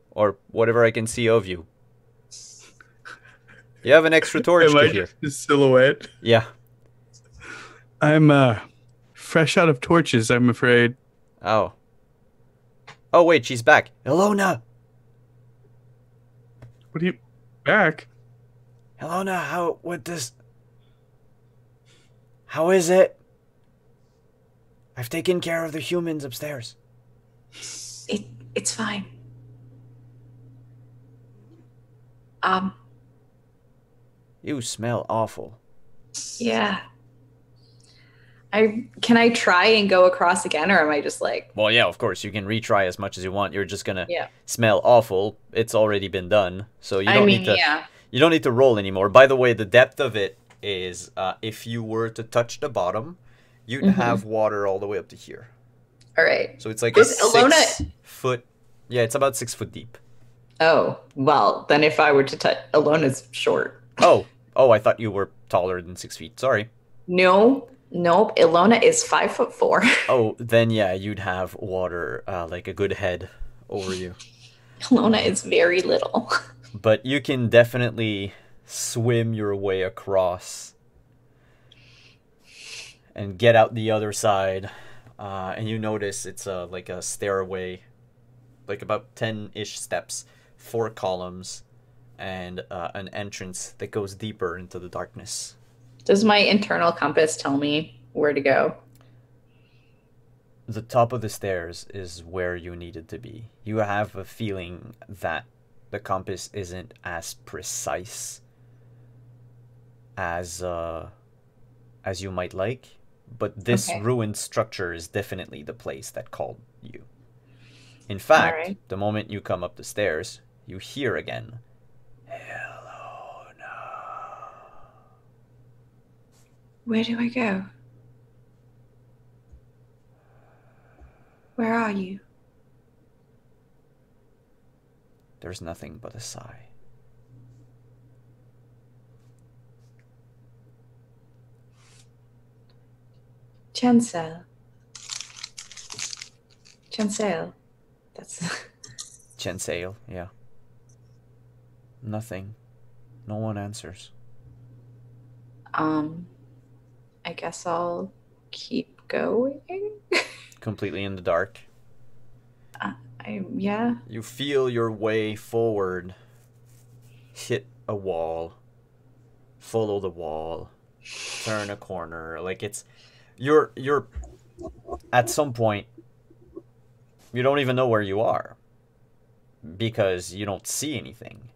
Or whatever I can see of you. You have an extra torch Am I here. just a silhouette? Yeah. I'm fresh out of torches, I'm afraid. Oh. Oh, wait, she's back. Ilona! What are you back? Ilona, how is it? I've taken care of the humans upstairs. It's fine. You smell awful. Yeah. Can I try and go across again, or am I just like, Well, yeah, of course, you can retry as much as you want. You're just gonna yeah? smell awful. It's already been done, so you I don't mean, need to. yeah. You don't need to roll anymore. By the way, the depth of it is if you were to touch the bottom, you'd have water all the way up to here. All right. So it's like Is a Ilona- 6 foot. Yeah, it's about 6 foot deep. Oh, well, then if I were to touch, Alona's short. Oh, I thought you were taller than 6 feet. Sorry. No, nope. Ilona is 5'4". Oh, then yeah, you'd have water like a good head over you. Ilona is very little. But you can definitely swim your way across and get out the other side. And you notice it's like a stairway, like about 10-ish steps, 4 columns, and an entrance that goes deeper into the darkness. Does my internal compass tell me where to go? the top of the stairs is where you needed to be. You have a feeling that the compass isn't as precise as you might like, but this Okay. ruined structure is definitely the place that called you. In fact, Alright. the moment you come up the stairs, you hear again, "Hello, no." Where do I go? Where are you? There's nothing but a sigh. Chancel. Chancel. That's Chancel, yeah. Nothing. No one answers. I guess I'll keep going. Completely in the dark. Yeah. You feel your way forward, hit a wall, follow the wall, turn a corner. Like you're at some point, you don't even know where you are because you don't see anything.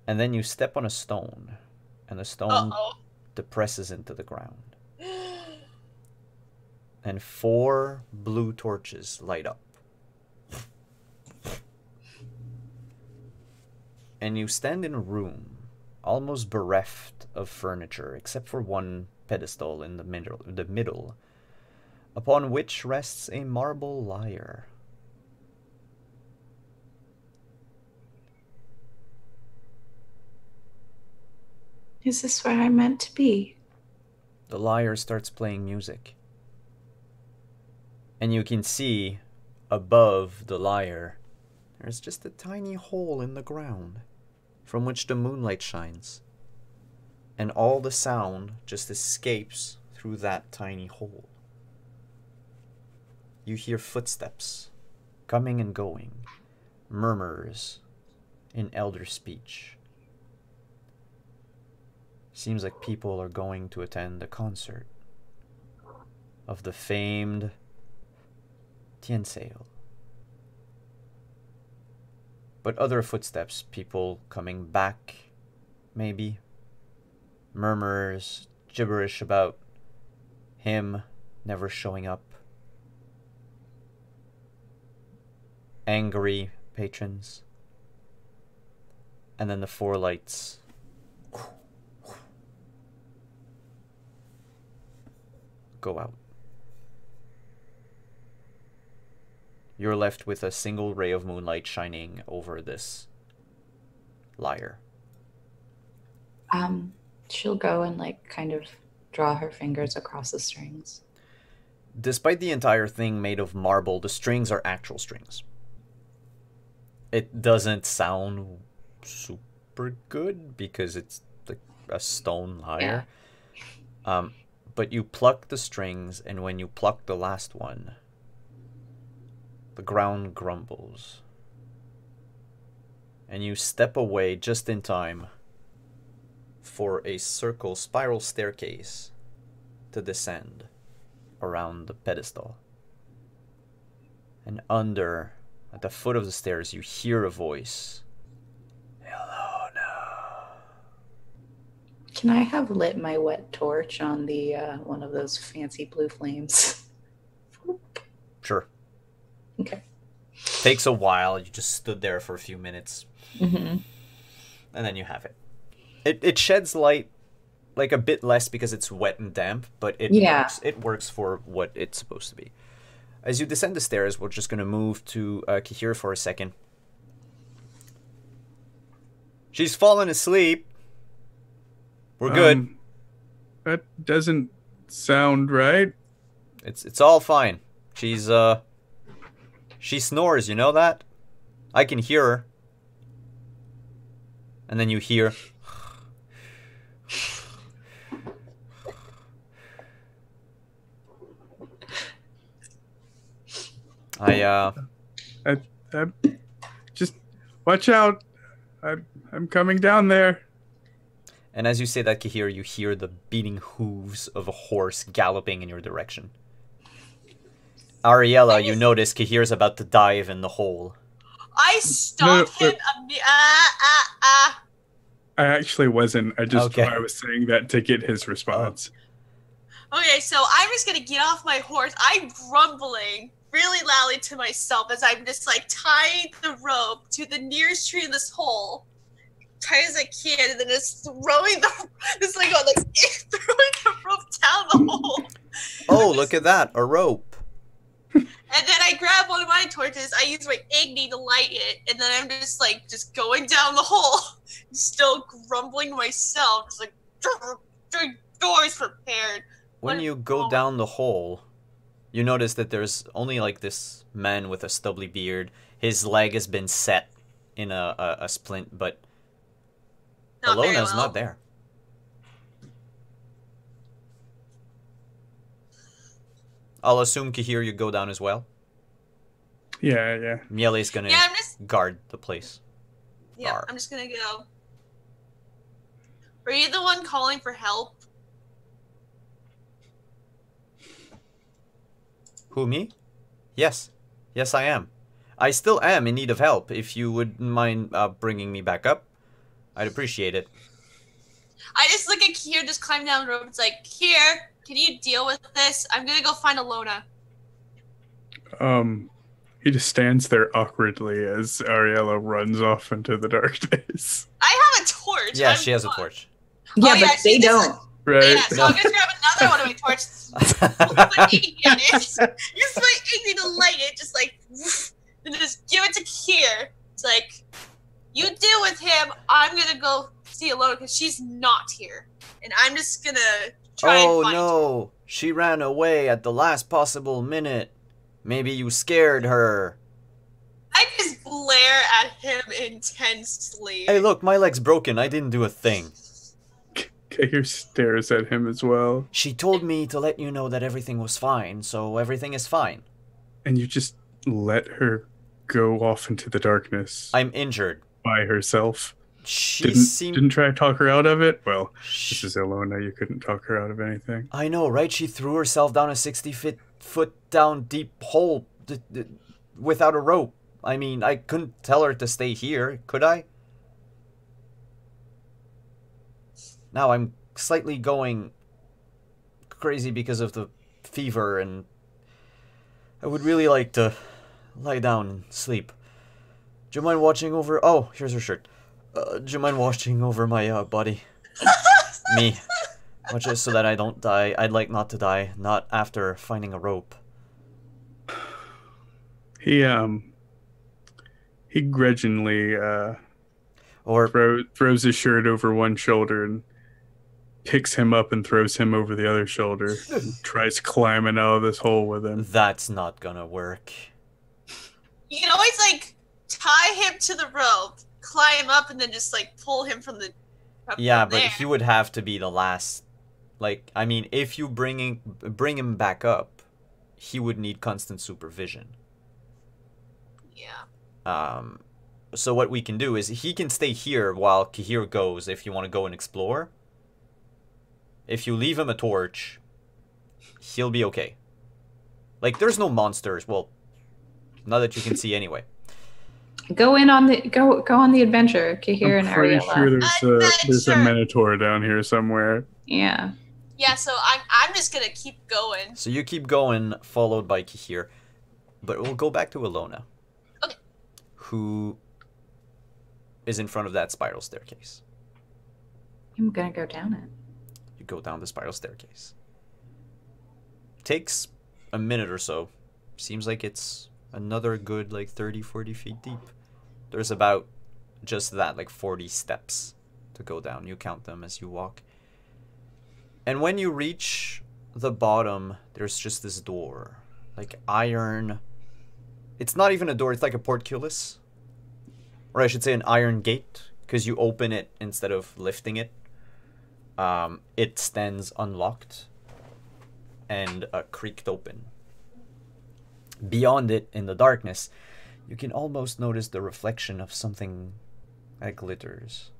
And then you step on a stone, and the stone Uh-oh. depresses into the ground. And 4 blue torches light up. And you stand in a room almost bereft of furniture, except for one pedestal in the middle, upon which rests a marble lyre. Is this where I'm meant to be? The lyre starts playing music. And you can see above the lyre, there's just a tiny hole in the ground from which the moonlight shines. And all the sound just escapes through that tiny hole. You hear footsteps coming and going, murmurs in elder speech. Seems like people are going to attend a concert of the famed Tianseil. But other footsteps, people coming back, maybe. Murmurs, gibberish about him never showing up. Angry patrons. And then the 4 lights go out. You're left with a single ray of moonlight shining over this lyre. She'll go and like kind of draw her fingers across the strings. Despite the entire thing made of marble, the strings are actual strings. It doesn't sound super good because it's like a stone lyre. Yeah. But you pluck the strings, and when you pluck the last one, the ground grumbles. And you step away just in time for a spiral staircase to descend around the pedestal. And at the foot of the stairs, you hear a voice. "Hello, no." Can I have lit my wet torch on the one of those fancy blue flames? Sure. Okay. Takes a while. You just stood there for a few minutes. Mm-hmm. And then you have it. It sheds light, like a bit less because it's wet and damp, but it works for what it's supposed to be. As you descend the stairs, we're just going to move to Kahir for a second. She's fallen asleep. We're good. That doesn't sound right. It's all fine. She snores, you know that? I can hear her. And then you hear... I just watch out. I'm coming down there. And as you say that, Kahir, you hear the beating hooves of a horse galloping in your direction. Ariella, you notice Kahir's about to dive in the hole. I stopped him. I actually wasn't. Okay. I was saying that to get his response. Okay, so I'm just gonna get off my horse. I'm grumbling really loudly to myself as I'm just like tying the rope to the nearest tree in this hole, tight as I can, and then just throwing the rope down the hole. Oh, look at that, a rope. And then I grab one of my torches, I use my Igni to light it, and then I'm just going down the hole, still grumbling to myself, just like, doors prepared. When you go down the hole, you notice that there's only like this man with a stubbly beard. His leg has been set in a splint, but Not very Alona's well. not there. I'll assume Kahir, you go down as well. Yeah. Miele's gonna Yeah, I'm just guard the place. Yeah, Arr. I'm just gonna go. Were you the one calling for help? Who, me? Yes. Yes, I am. I still am in need of help. If you wouldn't mind bringing me back up, I'd appreciate it. I just look at Kier just climbing down the rope. It's like, Kier, can you deal with this? I'm gonna go find Alona. He just stands there awkwardly as Ariella runs off into the darkness. I have a torch. Yeah, I'm she has a fine. torch. Yeah, Oh, yeah, but they she doesn't- don't. Right? Yeah, so I'm gonna grab another one of my torches. Use my Igni to light it, just like, and just give it to Kier. It's like, you deal with him. I'm gonna go see Alona because she's not here, and I'm just gonna try Oh and find her. no, she ran away at the last possible minute. Maybe you scared her. I just glare at him intensely. Hey, look, my leg's broken. I didn't do a thing. Kahir stares at him as well, She told me to let you know that everything was fine, so everything is fine. and you just let her go off into the darkness I'm injured. by herself. She Didn't seemed... try to talk her out of it. Well, Sh- this is Ilona. You couldn't talk her out of anything. I know, right? She threw herself down a 60-foot down deep hole without a rope. I mean, I couldn't tell her to stay here, could I? Now I'm slightly going crazy because of the fever, and I would really like to lie down and sleep. Do you mind watching over... Oh, here's her shirt. Do you mind watching over my body? Me. Just so that I don't die. I'd like not to die. Not after finding a rope. He grudgingly Or... throws his shirt over one shoulder and picks him up and throws him over the other shoulder. And tries climbing out of this hole with him. That's not gonna work. You can always like tie him to the rope, climb up, and then just like pull him from the. Yeah, from but there. he would have to be the last. Like, I mean, if you bring him back up, he would need constant supervision. Yeah. So what we can do is he can stay here while Kahir goes if you want to go and explore. If you leave him a torch, he'll be okay. Like, there's no monsters. Well, not that you can see anyway. Go in on the go on the adventure, Kahir and I'm pretty Ariella. sure there's a Adventure. Minotaur down here somewhere. Yeah. Yeah. So I'm just gonna keep going. So you keep going, followed by Kahir. But we'll go back to Alona. Okay. Who is in front of that spiral staircase. I'm gonna go down it. You go down the spiral staircase. Takes a minute or so. Seems like it's another good like 30-40 feet deep. There's about just that, like 40 steps to go down. You count them as you walk. And when you reach the bottom, there's just this door. Like iron. It's not even a door, it's like a portcullis. Or I should say an iron gate, because you open it instead of lifting it. It stands unlocked and creaked open. Beyond it, in the darkness, you can almost notice the reflection of something that glitters.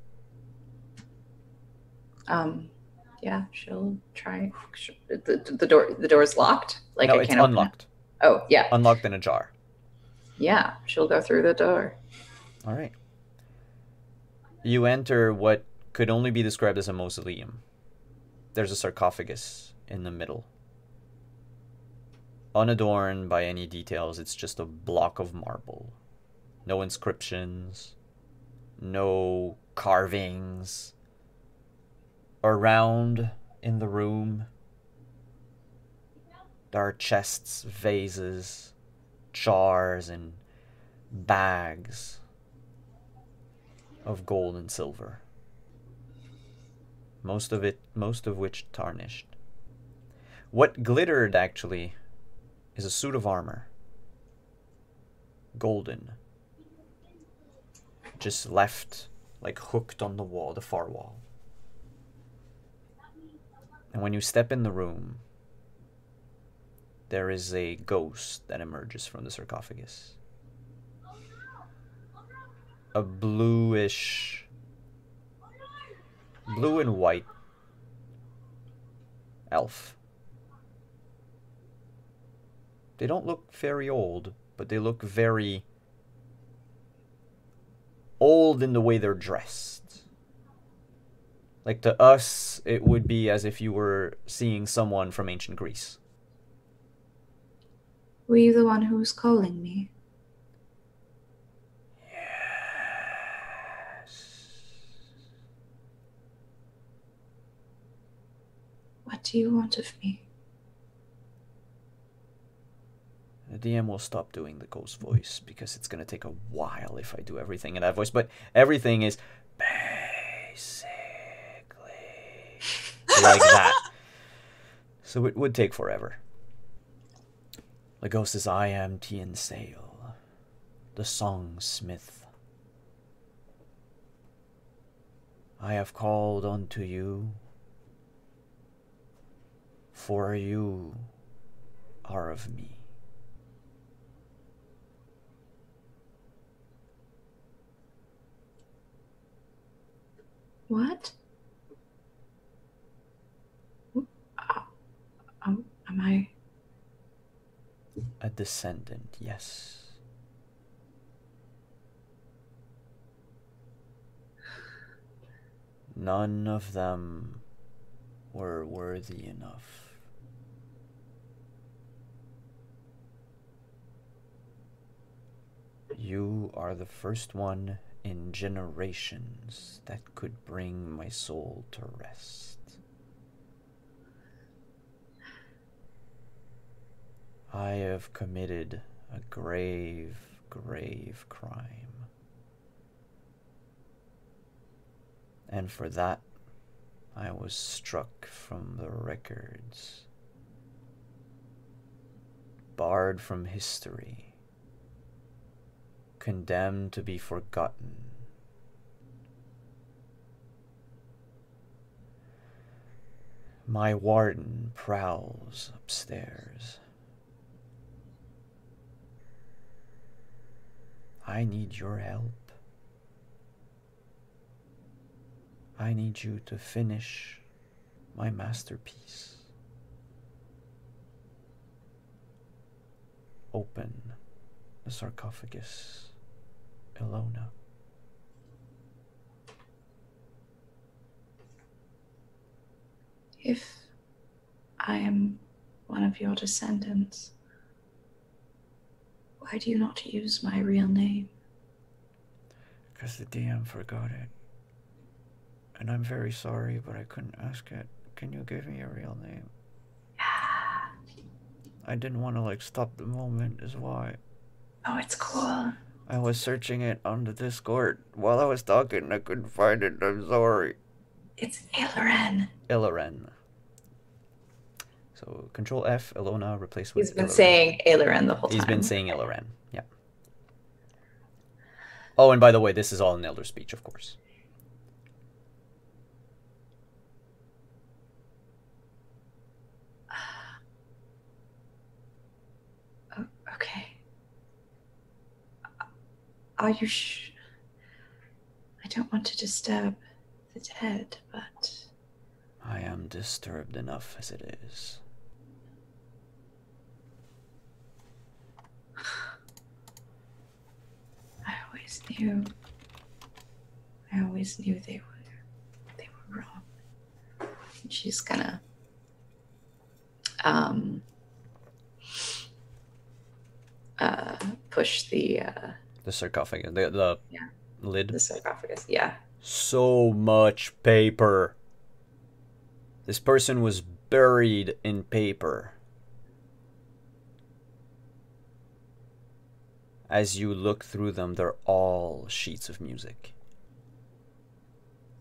Yeah, she'll try. The door's locked. Like No, I it's can't open it. unlocked. Oh, yeah. Unlocked in a jar. Yeah, she'll go through the door. All right. You enter what could only be described as a mausoleum. There's a sarcophagus in the middle. Unadorned by any details, it's just a block of marble. No inscriptions, no carvings. Around in the room, there are chests, vases, jars, and bags of gold and silver. Most of which tarnished. What glittered, actually, is a suit of armor. Golden. Just left, like, hooked on the wall, the far wall. And when you step in the room, there is a ghost that emerges from the sarcophagus. A bluish, blue and white elf. They don't look very old, but they look very old in the way they're dressed. Like, to us, it would be as if you were seeing someone from ancient Greece. Were you the one who was calling me? Yes. What do you want of me? The DM will stop doing the ghost voice because it's going to take a while if I do everything in that voice. But everything is basically like that. So it would take forever. The ghost says, I am Tian Sale, the songsmith. I have called unto you, for you are of me. What? Am I? A descendant, yes. None of them were worthy enough. You are the first one in generations that could bring my soul to rest. I have committed a grave, grave crime. And for that, I was struck from the records, barred from history, condemned to be forgotten. My warden prowls upstairs. I need your help. I need you to finish my masterpiece. Open the sarcophagus, Ilona. If I am one of your descendants, why do you not use my real name? Because the DM forgot it. And I'm very sorry, but I couldn't ask it. Can you give me your real name? I didn't want to, stop the moment, is why. Oh, it's cool. I was searching it on the Discord while I was talking. I couldn't find it. I'm sorry. It's Ilaren. Ilaren. So, Control F, Ilona, replace with He's been Ilaren. saying Ilaren the whole time. He's been saying Ilaren, yeah. Oh, and by the way, this is all in Elder Speech, of course. Okay. Are you I don't want to disturb the dead, but... I am disturbed enough as it is. always knew they were wrong. And she's gonna push the sarcophagus, the Yeah. lid. the sarcophagus. Yeah. So much paper. This person was buried in paper. As you look through them, they're all sheets of music.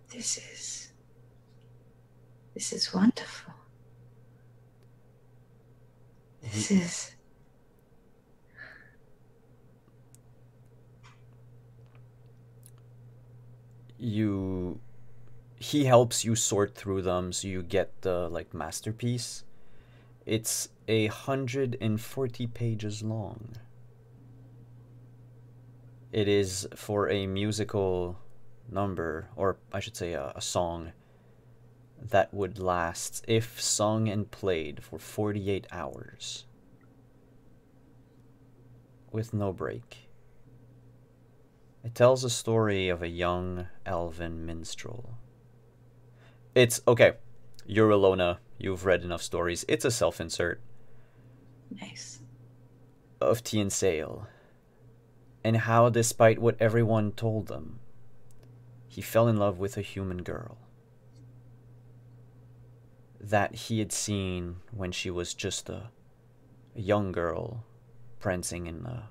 This is wonderful. This is he helps you sort through them so you get the like masterpiece. It's 140 pages long. It is for a musical number, or I should say a song, that would last, if sung and played, for 48 hours. With no break. It tells a story of a young elven minstrel. It's, okay, you're Ilona, you've read enough stories. It's a self-insert. nice. Of Tien Sale. And how, despite what everyone told them, he fell in love with a human girl that he had seen when she was just a young girl prancing in a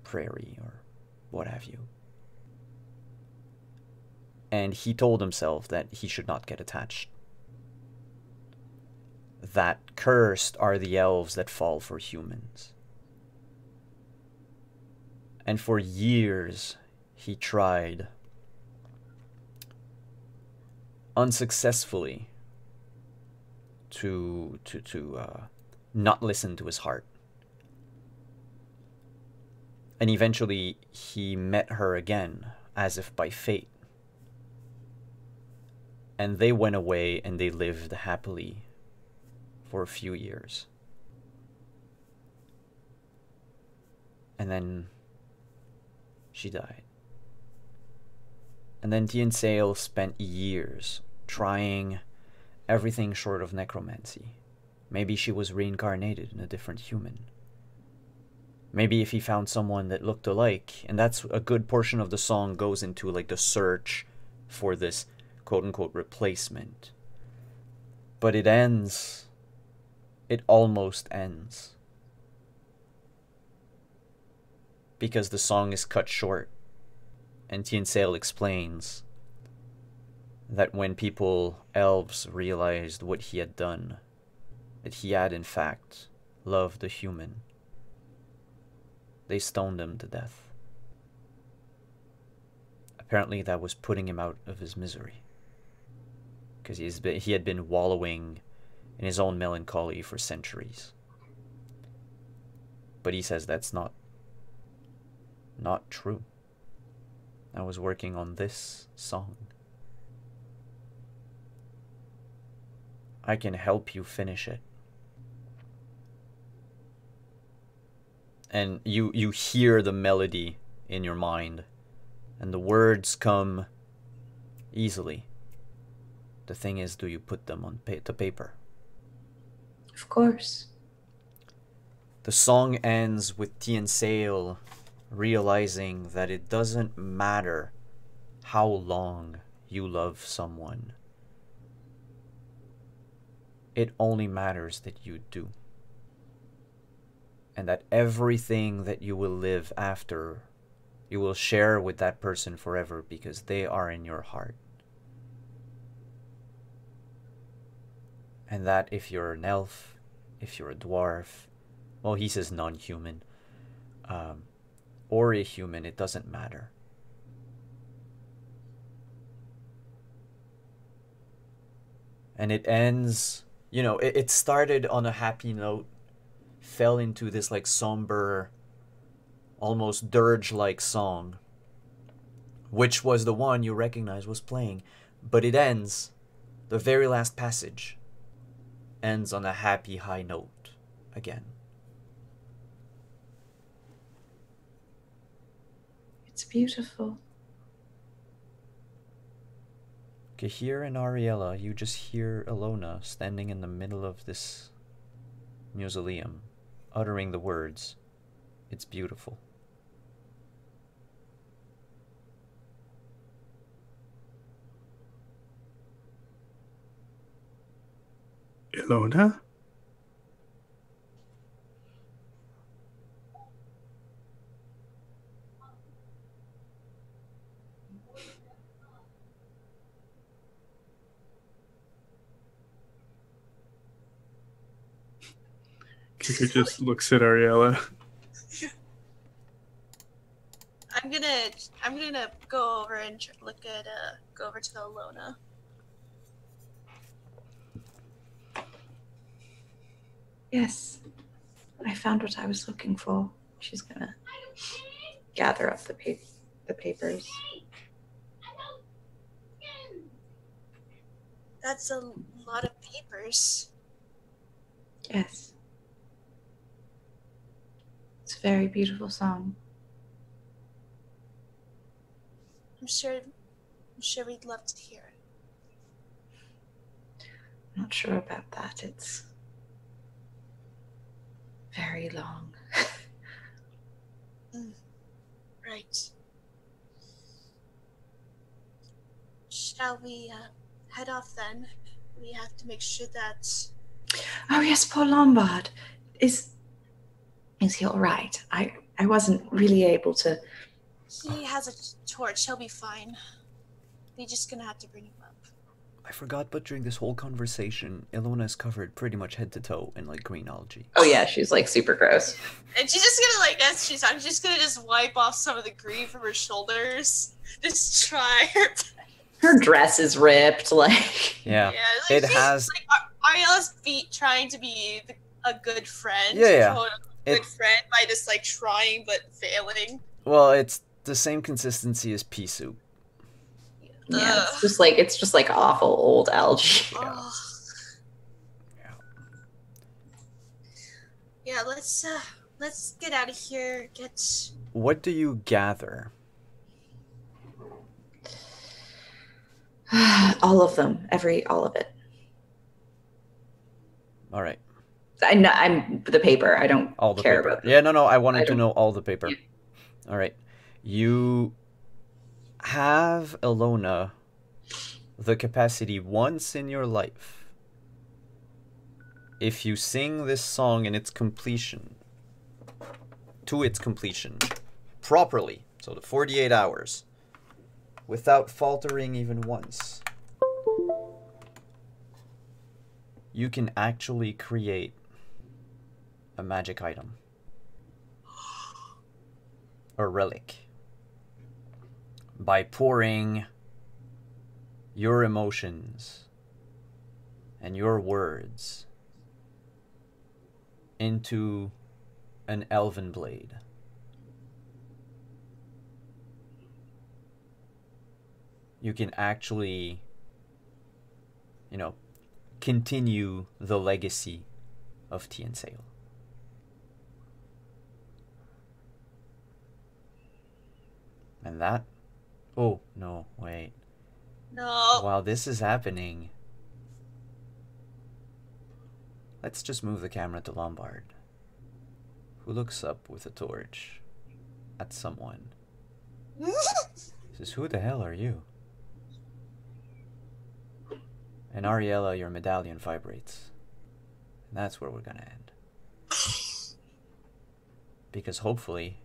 prairie or what have you. And he told himself that he should not get attached. That cursed are the elves that fall for humans. And for years, he tried, unsuccessfully, to not listen to his heart. And eventually, he met her again, as if by fate. And they went away and they lived happily for a few years. And then she died. And then Tien Sale spent years trying everything short of necromancy. Maybe she was reincarnated in a different human. Maybe if he found someone that looked alike, and that's a good portion of the song goes into like the search for this quote-unquote replacement. But it ends, it almost ends, because the song is cut short, and Tien Sale explains that when elves realized what he had done, that he had in fact loved a human, they stoned him to death. Apparently that was putting him out of his misery, because he had been wallowing in his own melancholy for centuries. But he says that's not true. I was working on this song. I can help you finish it. And you hear the melody in your mind, and the words come easily. The thing is, do you put them on to paper? Of course. The song ends with Tien Sale realizing that it doesn't matter how long you love someone. It only matters that you do. And that everything that you will live after, you will share with that person forever, because they are in your heart. And that if you're an elf, if you're a dwarf, well, he says non-human, or a human, it doesn't matter. And it ends, it started on a happy note, fell into this like somber, almost dirge-like song, which was the one you recognize was playing. But it ends, the very last passage ends on a happy high note again. It's beautiful. Kahir and Ariella, you just hear Ilona standing in the middle of this mausoleum, uttering the words, "It's beautiful." Ilona? Kika just looks at Ariella. I'm gonna go over and go over to Ilona. Yes, I found what I was looking for. She's gonna gather up the papers. That's a lot of papers. Yes. It's a very beautiful song. I'm sure we'd love to hear it. I'm not sure about that. It's very long. Right. Shall we head off then? We have to make sure that... Oh yes, poor Lombard. Is he all right? I wasn't really able to. He has a torch. He'll be fine. We're just gonna have to bring him up. I forgot, but during this whole conversation, Ilona is covered pretty much head to toe in like green algae. Oh yeah, she's like super gross. And she's just gonna like, as she's talking, she's just gonna wipe off some of the green from her shoulders. Just try her. Her dress is ripped. Like Yeah, like, it has. Like Ariella's feet trying to be a good friend. Yeah. Quote, a good friend by just like trying but failing. Well, it's the same consistency as pea soup. yeah, it's just like awful old algae. Yeah. Oh. Yeah, let's get out of here. What do you gather? All of them, all of it. All right. I'm the paper. I don't All the care paper. about them. Yeah, no, I wanted I to don't- know all the paper. Yeah. All right. You have, Ilona, the capacity once in your life, if you sing this song to its completion, properly, so the 48 hours, without faltering even once, you can actually create a magic item. A relic. By pouring your emotions and your words into an elven blade. You can actually, continue the legacy of Tianseil. And that... Oh, no, wait. No. While this is happening, let's just move the camera to Lombard, who looks up with a torch at someone. Says, "Who the hell are you?" And Ariella, your medallion vibrates. And that's where we're gonna end. Because hopefully,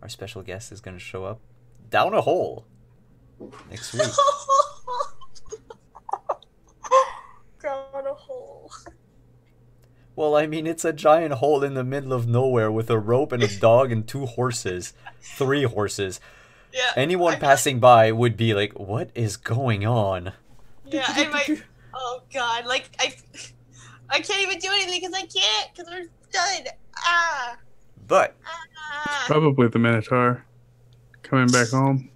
our special guest is gonna show up down a hole next week. Down a hole. Well, I mean, it's a giant hole in the middle of nowhere with a rope and a dog and 2 horses. 3 horses. Yeah. Anyone passing by would be like, what is going on? Yeah, and oh god, like I can't even do anything because I can't because we're done. But Probably the Minotaur coming back home.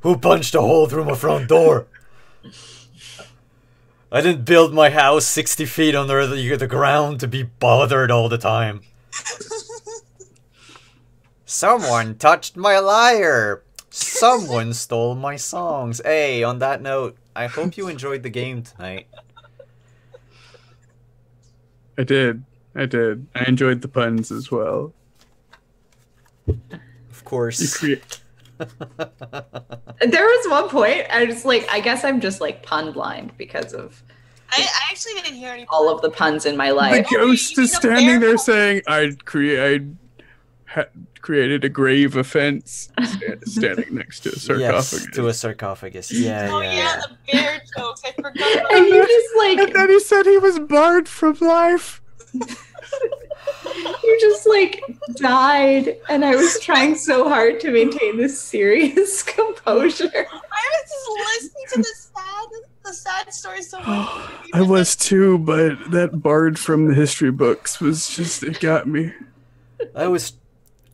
who punched a hole through my front door? I didn't build my house 60 feet under the ground to be bothered all the time. Someone touched my lyre. Someone stole my songs. Hey, on that note, I hope you enjoyed the game tonight. I did. I enjoyed the puns as well. Of course. You create. There was one point I was like, I guess I'm just like pun blind because of I actually didn't hear any. all of the puns in my The life. ghost you is mean a standing there bear? saying, I created a grave offense standing next to a sarcophagus. Yes, to a sarcophagus. Yeah, Oh yeah, yeah, yeah. the bear joke. I forgot about And you that. just And like then he said he was barred from life. you just like died, and I was trying so hard to maintain this serious composure. I was just listening to the sad story so much. I was too, but that barred from the history books was just, it got me. I was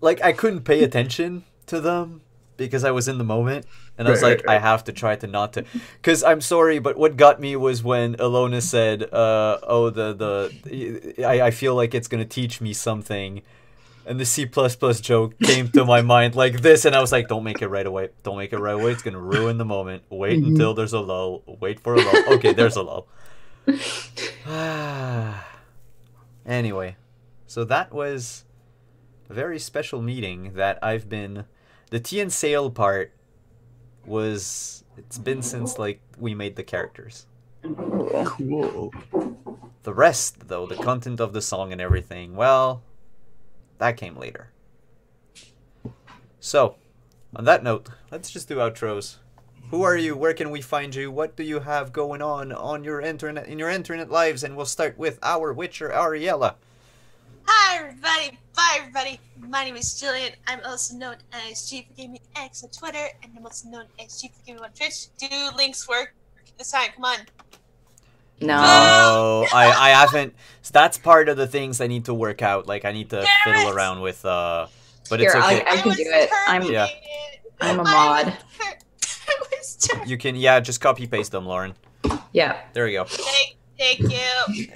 like, I couldn't pay attention to them because I was in the moment, and I was Right, like, I have to try to not to, because I'm sorry, but what got me was when Ilona said, "Oh, I feel like it's gonna teach me something," and the C++ joke came to my mind like this, and I was like, "Don't make it right away. Don't make it right away. It's gonna ruin the moment. Wait until there's a lull. Wait for a lull. Okay, there's a lull." Anyway, so that was a very special meeting that I've been. The tea and sail part was. It's been since like we made the characters. Cool. The rest, though, the content of the song and everything, well, that came later. So, on that note, let's just do outros. Who are you? Where can we find you? What do you have going on your internet in your internet lives? And we'll start with our Witcher Ariella. Hi everybody, bye everybody. My name is Jillian. I'm also known as G for Gaming X on Twitter, and I'm also known as G for Gaming on Twitch. Do links work this time? Come on. No. No, I haven't. So that's part of the things I need to work out. Like I need to Damn fiddle it! around with. But Here, it's okay. I can was do it. Yeah. I'm a mod. I was terminated. You can, yeah, just copy paste them, Lauren. Yeah. There we go. Thank you.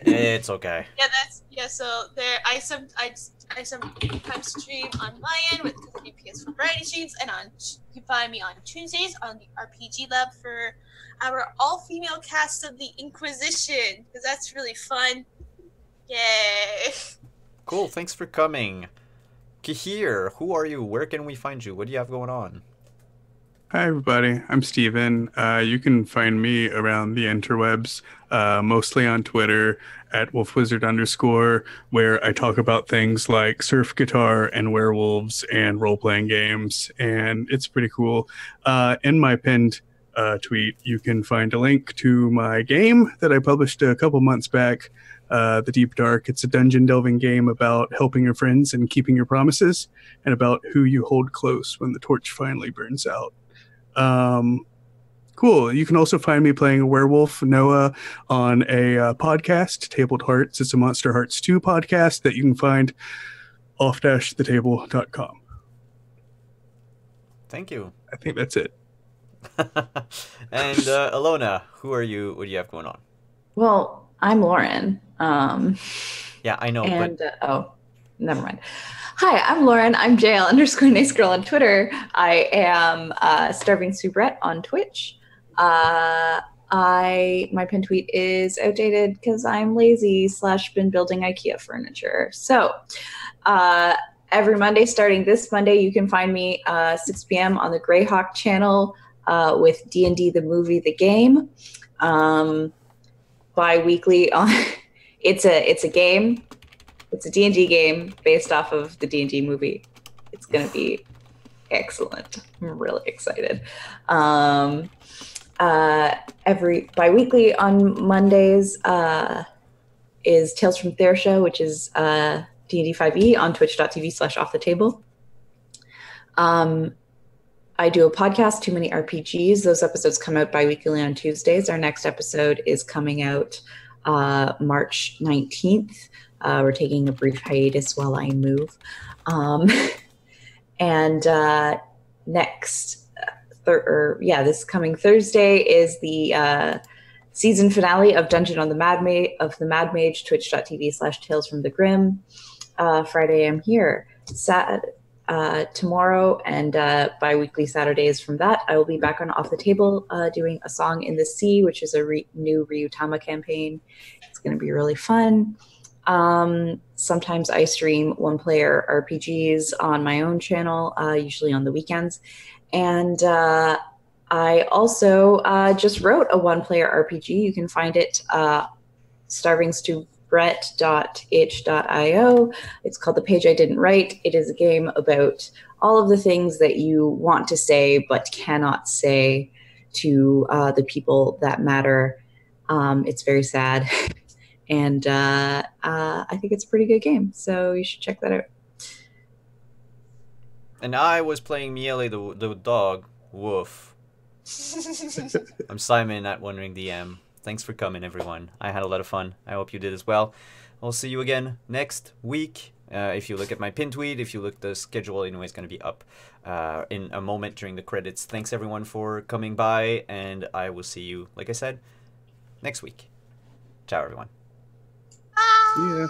It's okay. Yeah. So there, I sometimes stream on my end with the PS4 variety streams, and you can find me on Tuesdays on the RPG Lab for our all-female cast of the Inquisition, because that's really fun. Yay! Cool. Thanks for coming. Kahir, who are you? Where can we find you? What do you have going on? Hi, everybody. I'm Steven. You can find me around the interwebs, mostly on Twitter at wolfwizard_, where I talk about things like surf guitar and werewolves and role-playing games, and it's pretty cool. In my pinned tweet, you can find a link to my game that I published a couple months back, The Deep Dark. It's a dungeon delving game about helping your friends and keeping your promises, and about who you hold close when the torch finally burns out. Cool. You can also find me playing a werewolf, Noah, on a podcast, Tabled Hearts. It's a Monster Hearts 2 podcast that you can find off-thetable.com. Thank you. I think that's it. And Ilona, who are you? What do you have going on? Well, I'm Lauren. Yeah, I know, And oh, never mind. Hi, I'm Lauren. I'm JL_NiceGirl on Twitter. I am Starving Soubrette on Twitch. My pin tweet is outdated because I'm lazy / been building IKEA furniture. So every Monday, starting this Monday, you can find me 6 p.m. on the Greyhawk channel with D&D the movie, the game. Bi-weekly on it's a game. It's a D&D game based off of the D&D movie. It's going to be excellent. I'm really excited. Every bi-weekly on Mondays is Tales from Thershow, which is D&D 5e on twitch.tv/offthetable. I do a podcast, Too Many RPGs. Those episodes come out bi-weekly on Tuesdays. Our next episode is coming out March 19th. We're taking a brief hiatus while I move. This coming Thursday is the season finale of Dungeon on the Mad Mage, twitch.tv/Tales from the Grim. Friday I'm here. tomorrow, and bi-weekly Saturdays from that, I will be back on Off the Table doing A Song in the Sea, which is a new Ryutama campaign. It's going to be really fun. Sometimes I stream one-player RPGs on my own channel, usually on the weekends. And I also just wrote a one-player RPG. You can find it starvingstewbrett.itch.io. It's called The Page I Didn't Write. It is a game about all of the things that you want to say but cannot say to the people that matter. It's very sad. And I think it's a pretty good game, so you should check that out. And I was playing Miele the dog. Woof. I'm Simon at Wondering DM. Thanks for coming, everyone. I had a lot of fun. I hope you did as well. I'll see you again next week. If you look at my pin tweet, if you look, the schedule anyway is going to be up in a moment during the credits. Thanks everyone for coming by, and I will see you, like I said, next week. Ciao, everyone. Bye. Yeah.